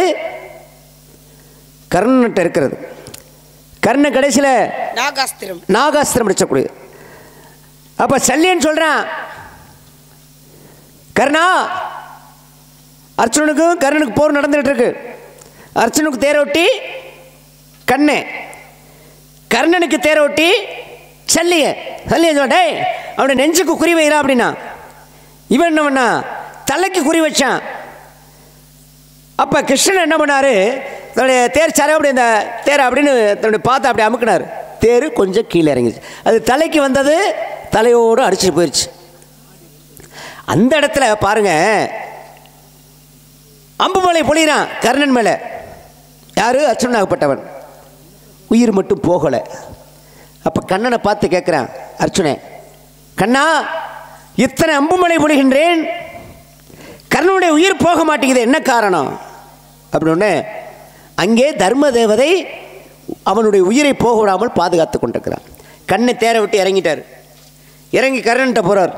கர்ணன்கிட்ட இருக்கிறது. கர்ணன் கடைசியில் நாகாஸ்திரம் அடிச்சக்கூடியது. அப்போ சல்லியன் சொல்கிறான், கர்ணா, அர்ச்சுனனுக்கும் கர்ணனுக்கு போர் நடந்துகிட்டு இருக்கு. அர்ச்சுனுக்கு தேரோட்டி கண்ணே, கர்ணனுக்கு தேரோட்டி சல்லியன். சல்லியன் சொல்லிட்டே அவனை நெஞ்சுக்கு குறி வைரா அப்படின்னா, இவன் என்ன பண்ணா தலைக்கு குறி வச்சான். அப்போ கிருஷ்ணன் என்ன பண்ணார், தன்னுடைய தேர் சாரை அப்படி இந்த தேரை அப்படின்னு தன்னுடைய பார்த்து அப்படி அமுக்கினார். தேர் கொஞ்சம் கீழே இறங்கிச்சு. அது தலைக்கு வந்தது, தலையோடு அடிச்சுட்டு போயிடுச்சு. அந்த இடத்துல பாருங்க, அம்புமலை பொழிகிறான் கர்ணன் மேலே. யார்? அர்ச்சுனாகப்பட்டவன். உயிர் மட்டும் போகலை. அப்போ கண்ணனை பார்த்து கேட்குறான் அர்ச்சுனே, கண்ணா இத்தனை அம்புமலை பொழிகின்றேன், கர்ணனுடைய உயிர் போக மாட்டேங்குது, என்ன காரணம் அப்படின்னு. அங்கே தர்ம தேவதை அவனுடைய உயிரை போக விடாமல் பாதுகாத்து கொண்டிருக்கிறான். கண்ணை தேரை விட்டு இறங்கிட்டார். இறங்கி கர்ணன்ட்ட போகிறார்.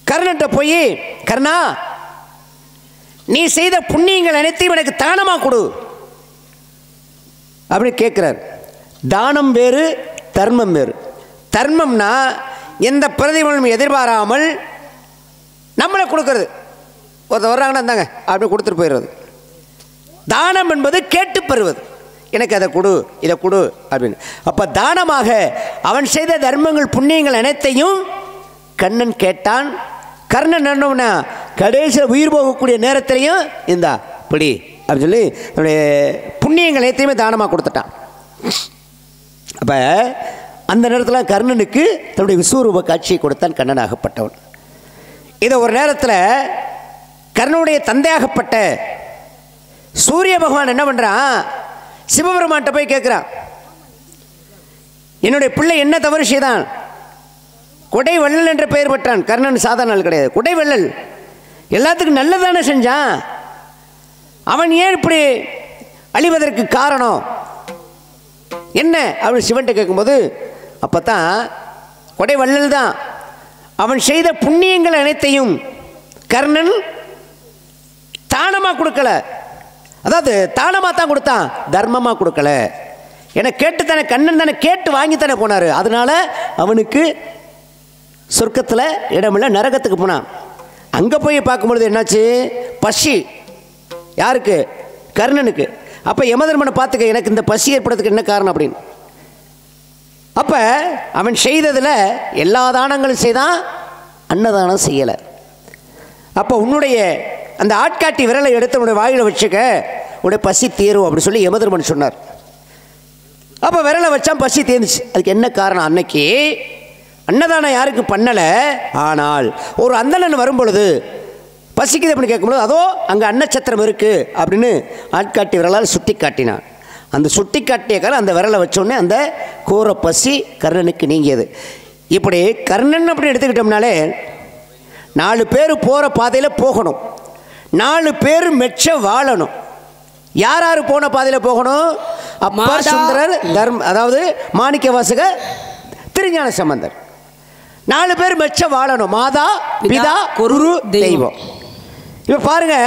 கர்ணன்ட்ட போய், கர்ணா நீ செய்த புண்ணியங்கள் அனைத்தையும் எனக்கு தானமாக கொடு அப்படின்னு கேட்குறார். தானம் வேறு, தர்மம் வேறு. தர்மம்னா எந்த பிரதிபலனும் எதிர்பாராமல் நம்மளை கொடுக்கறது. ஒருத்தர் வர்றாங்கன்னா இருந்தாங்க அப்படி கொடுத்துட்டு போயிடுறது. தானம் என்பது கேட்டு பெறுவது, எனக்கு அதை கொடு, இதை கொடு அப்படின்னு. அப்போ தானமாக அவன் செய்த தர்மங்கள் புண்ணியங்கள் அனைத்தையும் கண்ணன் கேட்டான். கர்ணன் என்னன்னா கடைசியில் உயிர் போகக்கூடிய நேரத்திலையும் இந்தா பிடி அப்படின்னு சொல்லி தன்னுடைய புண்ணியங்கள் அனைத்தையுமே தானமாக கொடுத்துட்டான். அப்போ அந்த நேரத்தில் கர்ணனுக்கு தன்னுடைய விஸ்வரூப காட்சியை கொடுத்தான் கண்ணனாகப்பட்டவன். இதை ஒரு நேரத்தில் கர்ணனுடைய தந்தையாகப்பட்ட சூரிய பகவான் என்ன பண்ணுறான், சிவபெருமான்கிட்ட போய் கேட்குறான், என்னுடைய பிள்ளை என்ன தவறு செய்தான்? கொடை வள்ளல் என்ற பெயர் பெற்றான். கர்ணன் சாதாரண ஆள் கிடையாது, கொடை வள்ளல். எல்லாத்துக்கும் நல்லதானே செஞ்சான், அவன் ஏன் இப்படி அழிவதற்கு காரணம் என்ன அப்படின்னு சிவன்கிட்ட கேட்கும்போது, அப்போ தான் கொடை வள்ளல் தான், அவன் செய்த புண்ணியங்கள் அனைத்தையும் கர்ணன் தானமாக கொடுக்கல. அதாவது தானமாக தான் கொடுத்தான், தர்மமாக கொடுக்கல. ஏன்னா கேட்டு தானே, கண்ணன் தானே கேட்டு வாங்கித்தானே போனார். அதனால அவனுக்கு சொர்க்கத்தில் இடமில்லை, நரகத்துக்கு போனான். அங்கே போய் பார்க்கும்பொழுது என்னாச்சு, பசி. யாருக்கு? கர்ணனுக்கு. அப்போ யமதர்மனை பார்த்துக்க, எனக்கு இந்த பசி ஏற்படுறதுக்கு என்ன காரணம் அப்படின்னு. அப்போ அவன் செய்ததில் எல்லா தானங்களும் செய்தான், அன்னதானம் செய்யலை. அப்போ உன்னுடைய அந்த ஆட்காட்டி விரலை எடுத்து உன்னுடைய வாயில் வச்சுக்க, உன்னுடைய பசி தீரும் அப்படின்னு சொல்லி யமதர்மன் சொன்னார். அப்போ விரலை வச்சான், பசி தீர்ந்துச்சு. அதுக்கு என்ன காரணம், அன்னைக்கு அன்னதானம் யாருக்கு பண்ணலை, ஆனால் ஒரு அந்தணன் வரும்பொழுது பசிக்குது அப்படின்னு கேட்கும்போது, அதோ அங்கே அன்னச்சத்திரம் இருக்குது அப்படின்னு ஆட்காட்டி விரலால் சுட்டி காட்டினான். அந்த சுட்டி காட்டிய காலம் அந்த விரலை வச்சோடனே அந்த கோர பசி கர்ணனுக்கு நீங்கியது. இப்படி கர்ணன் அப்படின்னு எடுத்துக்கிட்டோம்னாலே 4 பேர் போகிற பாதையில் போகணும், 4 பேர் மெச்ச வாழணும். யார் யார் போன பாதையில் போகணும்? அப்பர் சுந்தரர், அதாவது மாணிக்க வாசகர், திருஞான சம்பந்தர். 4 பேர் மெச்ச வாழணும். மாதா, பிதா, குரு, தெய்வம். இப்போ பாருங்க,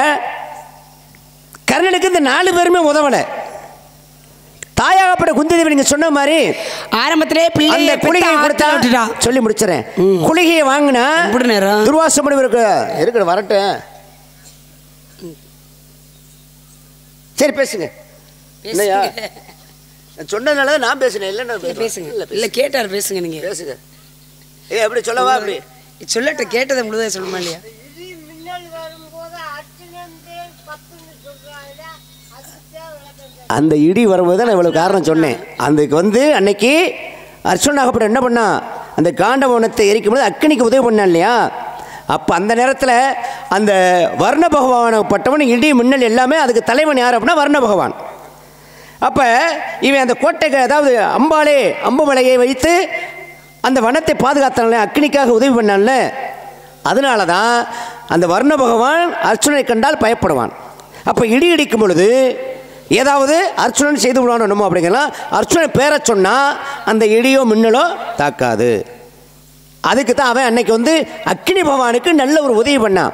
கர்ணனுக்கு இந்த 4 பேருமே உதவலை. தாயாகப்பட்ட குந்தி தேவி நீங்க சொன்ன மாதிரி ஆரம்பத்திலே பிள்ளை குளிகை கொடுத்தா சொல்லி முடிச்சிடறேன். குளிகையை வாங்கினா துர்வாச முனிவர் இருக்கு வரட்டும். சரி பேசுங்க. இல்லையா சொன்னதுனால நான் பேசுனேன். இல்லைன்னா பேசுங்க. இல்லை கேட்டார், பேசுங்க. நீங்க பேசுங்க. எப்படி சொல்லவா? அப்படி சொல்லட்ட, கேட்டதை முழுதாக சொல்லுமா இல்லையா? அந்த இடி வரும்போது தான் நான் இவ்வளோ காரணம் சொன்னேன். அதுக்கு அன்னைக்கு அர்ச்சுனாகப்பட்ட என்ன பண்ணா, அந்த காண்டவனத்தை எரிக்கும்போது அக்னிக்கு உதவி பண்ணான் இல்லையா? அப்போ அந்த நேரத்தில் அந்த வர்ண பகவானப்பட்டவன் இடி மின்னல் எல்லாமே அதுக்கு தலைவன் யார் அப்படின்னா வர்ண பகவான். அப்போ இவன் அந்த கோட்டைக்கு, அதாவது அம்பாலே அம்புமலையை வைத்து அந்த வனத்தை பாதுகாத்தான்ல, அக்னிக்காக உதவி பண்ணான்ல, அதனால தான் அந்த வர்ண பகவான் அர்ச்சுனை கண்டால் பயப்படுவான். அப்போ இடி இடிக்கும் பொழுது ஏதாவது அர்ச்சுனன் செய்து விடுவானோ என்னமோ அப்படிங்கலாம், அர்ச்சுனை பேரை சொன்னால் அந்த இடியோ மின்னலோ தாக்காது. அதுக்கு தான் அவன் அன்னைக்கு அக்னி பகவானுக்கு நல்ல ஒரு உதவி பண்ணான்.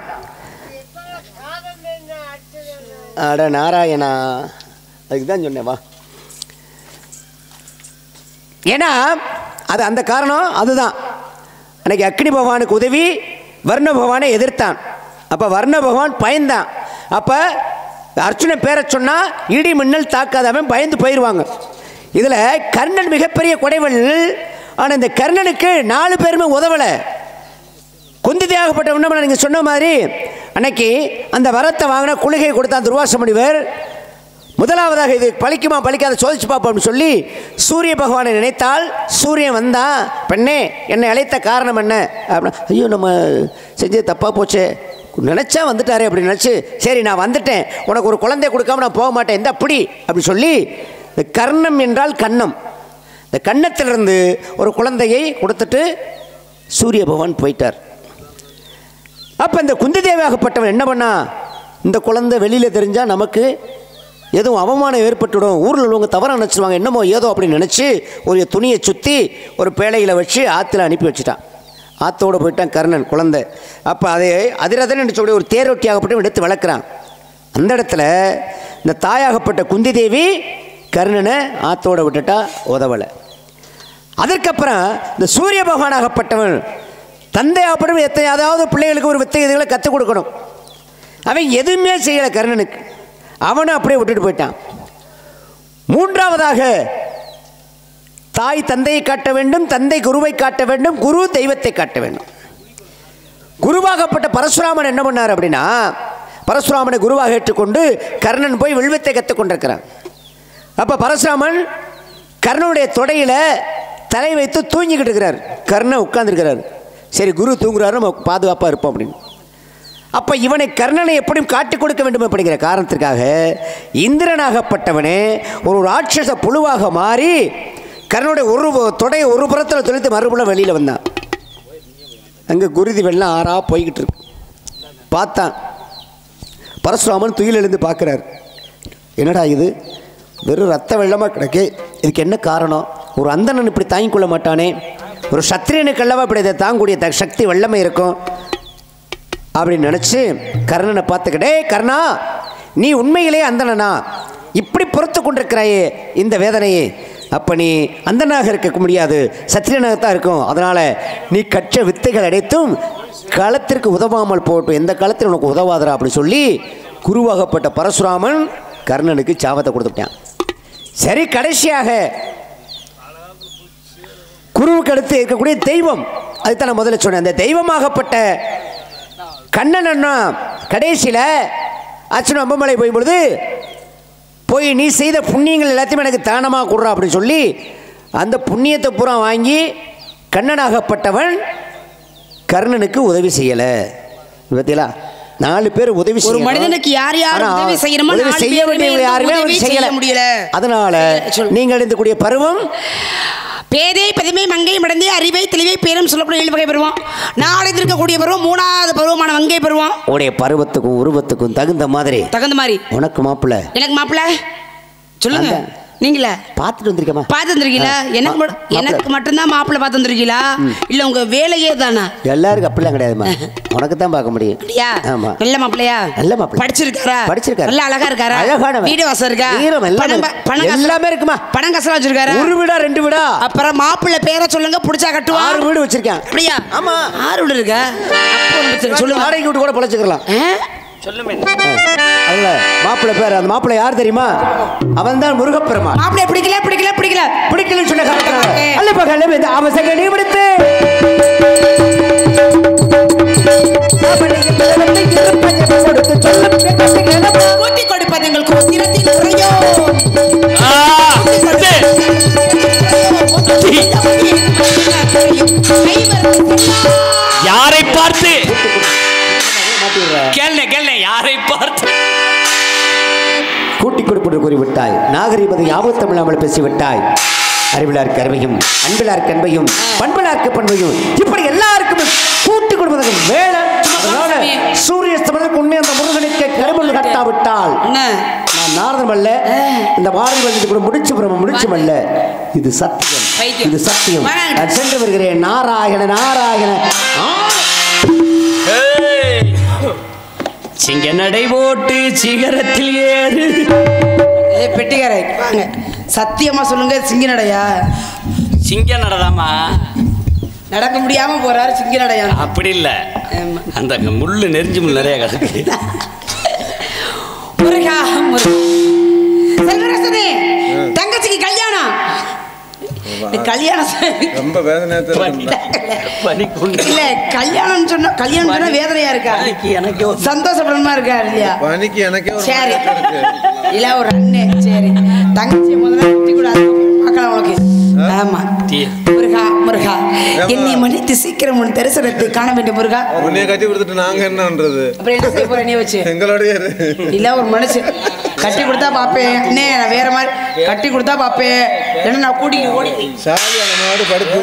அட நாராயணா, அதுக்கு தான் சொன்னேன் வா. ஏன்னா அது அந்த காரணம் அதுதான். அன்னைக்கு அக்னி பகவானுக்கு உதவி, வர்ண பகவானை எதிர்த்தான். அப்போ வர்ண பகவான் பயந்தான். அப்போ அர்ச்சுனை பேரை சொன்னால் இடி மின்னல் தாக்காதவன் பயந்து போயிடுவாங்க. இதில் கர்ணன் மிகப்பெரிய கொடைவள். ஆனால் இந்த கர்ணனுக்கு 4 பேருமே உதவலை. குந்திதேவாகப்பட்ட என்ன பண்ண, நீங்கள் சொன்ன மாதிரி அன்னைக்கு அந்த வரத்தை வாங்கினா குளிகை கொடுத்தான் துர்வாச முனிவர். முதலாவதாக இது பழிக்குமா பழிக்காத சோதிச்சு பார்ப்போம்னு சொல்லி சூரிய பகவானை நினைத்தால் சூரியன் வந்தான். பெண்ணே என்னை அழைத்த காரணம் என்ன அப்படின்னா, ஐயோ நம்ம செஞ்சது தப்பாக போச்சே, நினச்சா வந்துட்டாரே அப்படி நினச்சி, சரி நான் வந்துட்டேன், உனக்கு ஒரு குழந்தைய கொடுக்காம நான் போக மாட்டேன், இந்த அப்படி அப்படி சொல்லி இந்த கர்ணம் என்றால் கன்னம், இந்த கன்னத்திலிருந்து ஒரு குழந்தையை கொடுத்துட்டு சூரிய பகவான் போயிட்டார். அப்போ இந்த குந்திதேவியாகப்பட்டவன் என்ன பண்ணா, இந்த குழந்தை வெளியில் தெரிஞ்சால் நமக்கு எதுவும் அவமானம் ஏற்பட்டுடும், ஊரில் உள்ளவங்க தவறாக நினச்சிடுவாங்க, என்னமோ ஏதோ அப்படின்னு நினச்சி ஒரு துணியை சுற்றி ஒரு பேழையில் வச்சு ஆற்றுல அனுப்பி வச்சுட்டான். ஆற்றோடு போயிட்டான் கர்ணன் குழந்தை. அப்போ அதை அதிரதன் என்று சொல்லி ஒரு தேரொட்டியாகப்பட்டு எடுத்து வளர்க்குறான். அந்த இடத்துல இந்த தாயாகப்பட்ட குந்தி தேவி கர்ணனை ஆற்றோட விட்டுட்டா, உதவலை. அதற்கப்புறம் இந்த சூரிய பகவானாகப்பட்டவன் தந்தையாகப்பட்டவன் எத்தனையாவது பிள்ளைகளுக்கு ஒரு வித்தை இதுகளை கற்றுக் கொடுக்கணும். அவன் எதுவுமே செய்யலை கர்ணனுக்கு, அவனை அப்படியே விட்டுட்டு போயிட்டான். மூன்றாவதாக தாய் தந்தையை காட்ட வேண்டும், தந்தை குருவை காட்ட வேண்டும், குரு தெய்வத்தை காட்ட வேண்டும். குருவாகப்பட்ட பரசுராமன் என்ன பண்ணார் அப்படின்னா, பரசுராமனை குருவாக ஏற்றுக்கொண்டு கர்ணன் போய் வில்வித்தை கற்றுக்கொண்டிருக்கிறான். அப்போ பரசுராமன் கர்ணனுடைய தொடையில் தலை வைத்து தூங்கிக்கிட்டு இருக்கிறார், கர்ணன் உட்கார்ந்துருக்கிறார். சரி குரு தூங்குறாரு, நம்ம பாதுகாப்பாக இருப்போம் அப்படின்னு. அப்போ இவனை கர்ணனை எப்படியும் காட்டிக் கொடுக்க வேண்டும் அப்படிங்கிற காரணத்திற்காக இந்திரனாகப்பட்டவனே ஒரு ராட்சச புழுவாக மாறி கர்ணனுடைய ஒரு தொடையை ஒரு புறத்தில் தொலைத்து மறுபுறம் வெளியில் வந்தான். அங்கே குருதி வெள்ளம் ஆறா போய்கிட்டு இருக்கு. பார்த்தான் பரசுராமன் துயில் எழுந்து பார்க்குறார், என்னடா இது வெறும் ரத்த வெள்ளமாக கிடக்கு, இதுக்கு என்ன காரணம்? ஒரு அந்தணன் இப்படி தாங்கிக் கொள்ள மாட்டானே, ஒரு சத்திரியனுக்கு அல்லவா இப்படி இதை தாங்கக்கூடிய சக்தி வெள்ளமே இருக்கும் அப்படின்னு நினச்சி கர்ணனை பார்த்துக்கிட்டே, கர்ணா நீ உண்மையிலே அந்தணனா, இப்படி பொறுத்து கொண்டிருக்கிறாயே இந்த வேதனையே, அப்போ நீ அந்தனாக இருக்க முடியாது, சத்திரியனாகத்தான் இருக்கும், அதனால் நீ கற்ற வித்தைகள் அனைத்தும் களத்திற்கு உதவாமல் போட்டும், எந்த காலத்தில் உனக்கு உதவாதரா அப்படி சொல்லி குருவாகப்பட்ட பரசுராமன் கர்ணனுக்கு சாபத்தை கொடுத்துட்டான். சரி கடைசியாக குருவுக்கு அடுத்து இருக்கக்கூடிய தெய்வம், அதுதான் நான் முதல்ல சொன்னேன், அந்த தெய்வமாகப்பட்ட கண்ணன் அண்ணா கடைசியில் அச்சனும் அம்பமலை போய் பொழுது போய் நீ செய்த புண்ணியங்கள் எல்லாத்தையுமே எனக்கு தானமாக கொடுறா அப்படின்னு சொல்லி அந்த புண்ணியத்தை பூரா வாங்கி கண்ணனாகப்பட்டவன் கர்ணனுக்கு உதவி செய்யலை. பார்த்தீங்களா, 4 பேர் உதவி செய்ய, ஒரு மனிதனுக்கு யார் யார் உதவி செய்யணுமோ உதவி செய்ய வேண்டியவங்க யாருமே செய்ய முடியல. அதனால நீங்கள் அடைந்தக்கூடிய பருவம் பேதை பதுமை மங்கை மடந்தை அறிவை தெளிவை பேரும் சொல்லக்கூடிய 7 வகை பருவம். நான் அடைந்திருக்கக்கூடிய பருவம் 3வது பருவமான மங்கை பருவம். உடைய பருவத்துக்கும் உருவத்துக்கும் தகுந்த மாதிரி உனக்கு மாப்பிள்ள, எனக்கு மாப்பிள்ள சொல்லுங்க. நீங்களா பார்த்துட்டு வந்திருக்கமா? பார்த்து வந்திருக்கீங்களா? எனக்கு மட்டும்தான் மாப்பிள்ளை பார்த்து வந்திருக்கீங்களா? இல்ல உங்க வேலையே தானா? எல்லாருக்கும் அப்படிலாம் கிடையாதுமா, உனக்கு தான் பார்க்க முடியும். ஆமா, நல்ல மாப்பிள்ளையா? நல்ல மாப்பிள்ளை. படிச்சிருக்காரா? படிச்சிருக்காரு. நல்ல அழகா இருக்காரா? அழகான வீடு வாசம் இருக்கா? எல்லாமே இருக்குமா? பணம் காசு வச்சிருக்காரா? 1 வீடா 2 வீடா? அப்புறம் மாப்பிள்ளை பேரை சொல்லுங்க, புடிச்சா கட்டுவா. 6 வீடு வச்சிருக்கேன். அப்படியா? ஆமா 6 வீடு இருக்கா? அப்போ சொல்லுங்க, வாடகை வீட்டு கூட பொழைச்சுக்கலாம். அல்ல மாப்பிள்ளை பேர், அந்த மாப்பிள்ளை யார் தெரியுமா? அவன் தான் முருகப்பெருமான். மாப்பிள்ளை பிடிக்கல பிடிக்கல பிடிக்கல பிடிக்கலன்னு சொன்ன காரணத்தால அல்ல பகல இந்த அவசகனை விடுத்து கூட்டி கொடுப்பது எங்கள் கோத்திரத்தின் முறையோ. யாரை பார்த்து யாரை பார்த்து கூட்டிக் கொடுப்பது கூறிவிட்டாய், நாகரிகத்தை யாபத்தம் இல்லாமல் பேசிவிட்டாய். அறிவிலார்க்கு அறிவையும் அன்பிலார்க்கு அன்பையும் பண்பிலார்க்கு பண்பையும் இப்படி எல்லாருக்கும் கூட்டிக் கொடுப்பதற்கு மேல சூரிய ஸ்தமனத்துக்கு உண்மை அந்த முருகனுக்கு கருமல் கட்டாவிட்டால் நான் நாரதம் அல்ல, இந்த மாறல் வந்து கூட முடிச்சும் அல்ல. இது சத்தியம், இது சத்தியம். நான் சென்று வருகிறேன். நாராயண நாராயண. சிங்க நடை போட்டு சிகரத்தில் ஏறு. பெட்டிக்காரை வாங்க, சத்தியமா சொல்லுங்க, சிங்க நடையா? சிங்க நடதாமா, நடக்க முடியாம போறாரு சிங்க நடையா? அப்படி இல்ல, அந்த முள்ளு நெறிஞ்சு முள் நிறைய கிடக்கு. செல்வரசனே, தங்கச்சிக்கு கல்யாணம் கல்யாணம் ரொம்ப வேதனையா இல்ல கல்யாணம் சொன்னா வேதனையா இருக்கா? எனக்கு சந்தோஷப்படமா இருக்கா இல்லையா? பனிக்கு எனக்கே சரி இல்ல ஒரு அண்ணன் சரி தங்கச்சி முதல்ல கட்டி கூட பார்க்கலாம் உனக்கு. ஆமா முருகா என்னை மன்னித்து சீக்கிரம் உன் தரிசனத்தை காண வேண்டும் முருகா. உன்னைய கட்டி கொடுத்துட்டு நாங்க என்ன பண்றது? அப்புறம் என்ன செய்ய போற நீ வச்சு? எங்களோடய இல்ல ஒரு மனுஷன் கட்டி கொடுத்தா பாப்பேன் அண்ணே, நான் வேற மாதிரி கட்டி கொடுத்தா பாப்பேன், ஏன்னா நான் கூட்டிட்டு ஓடி சாலி அந்த மாடு படுத்து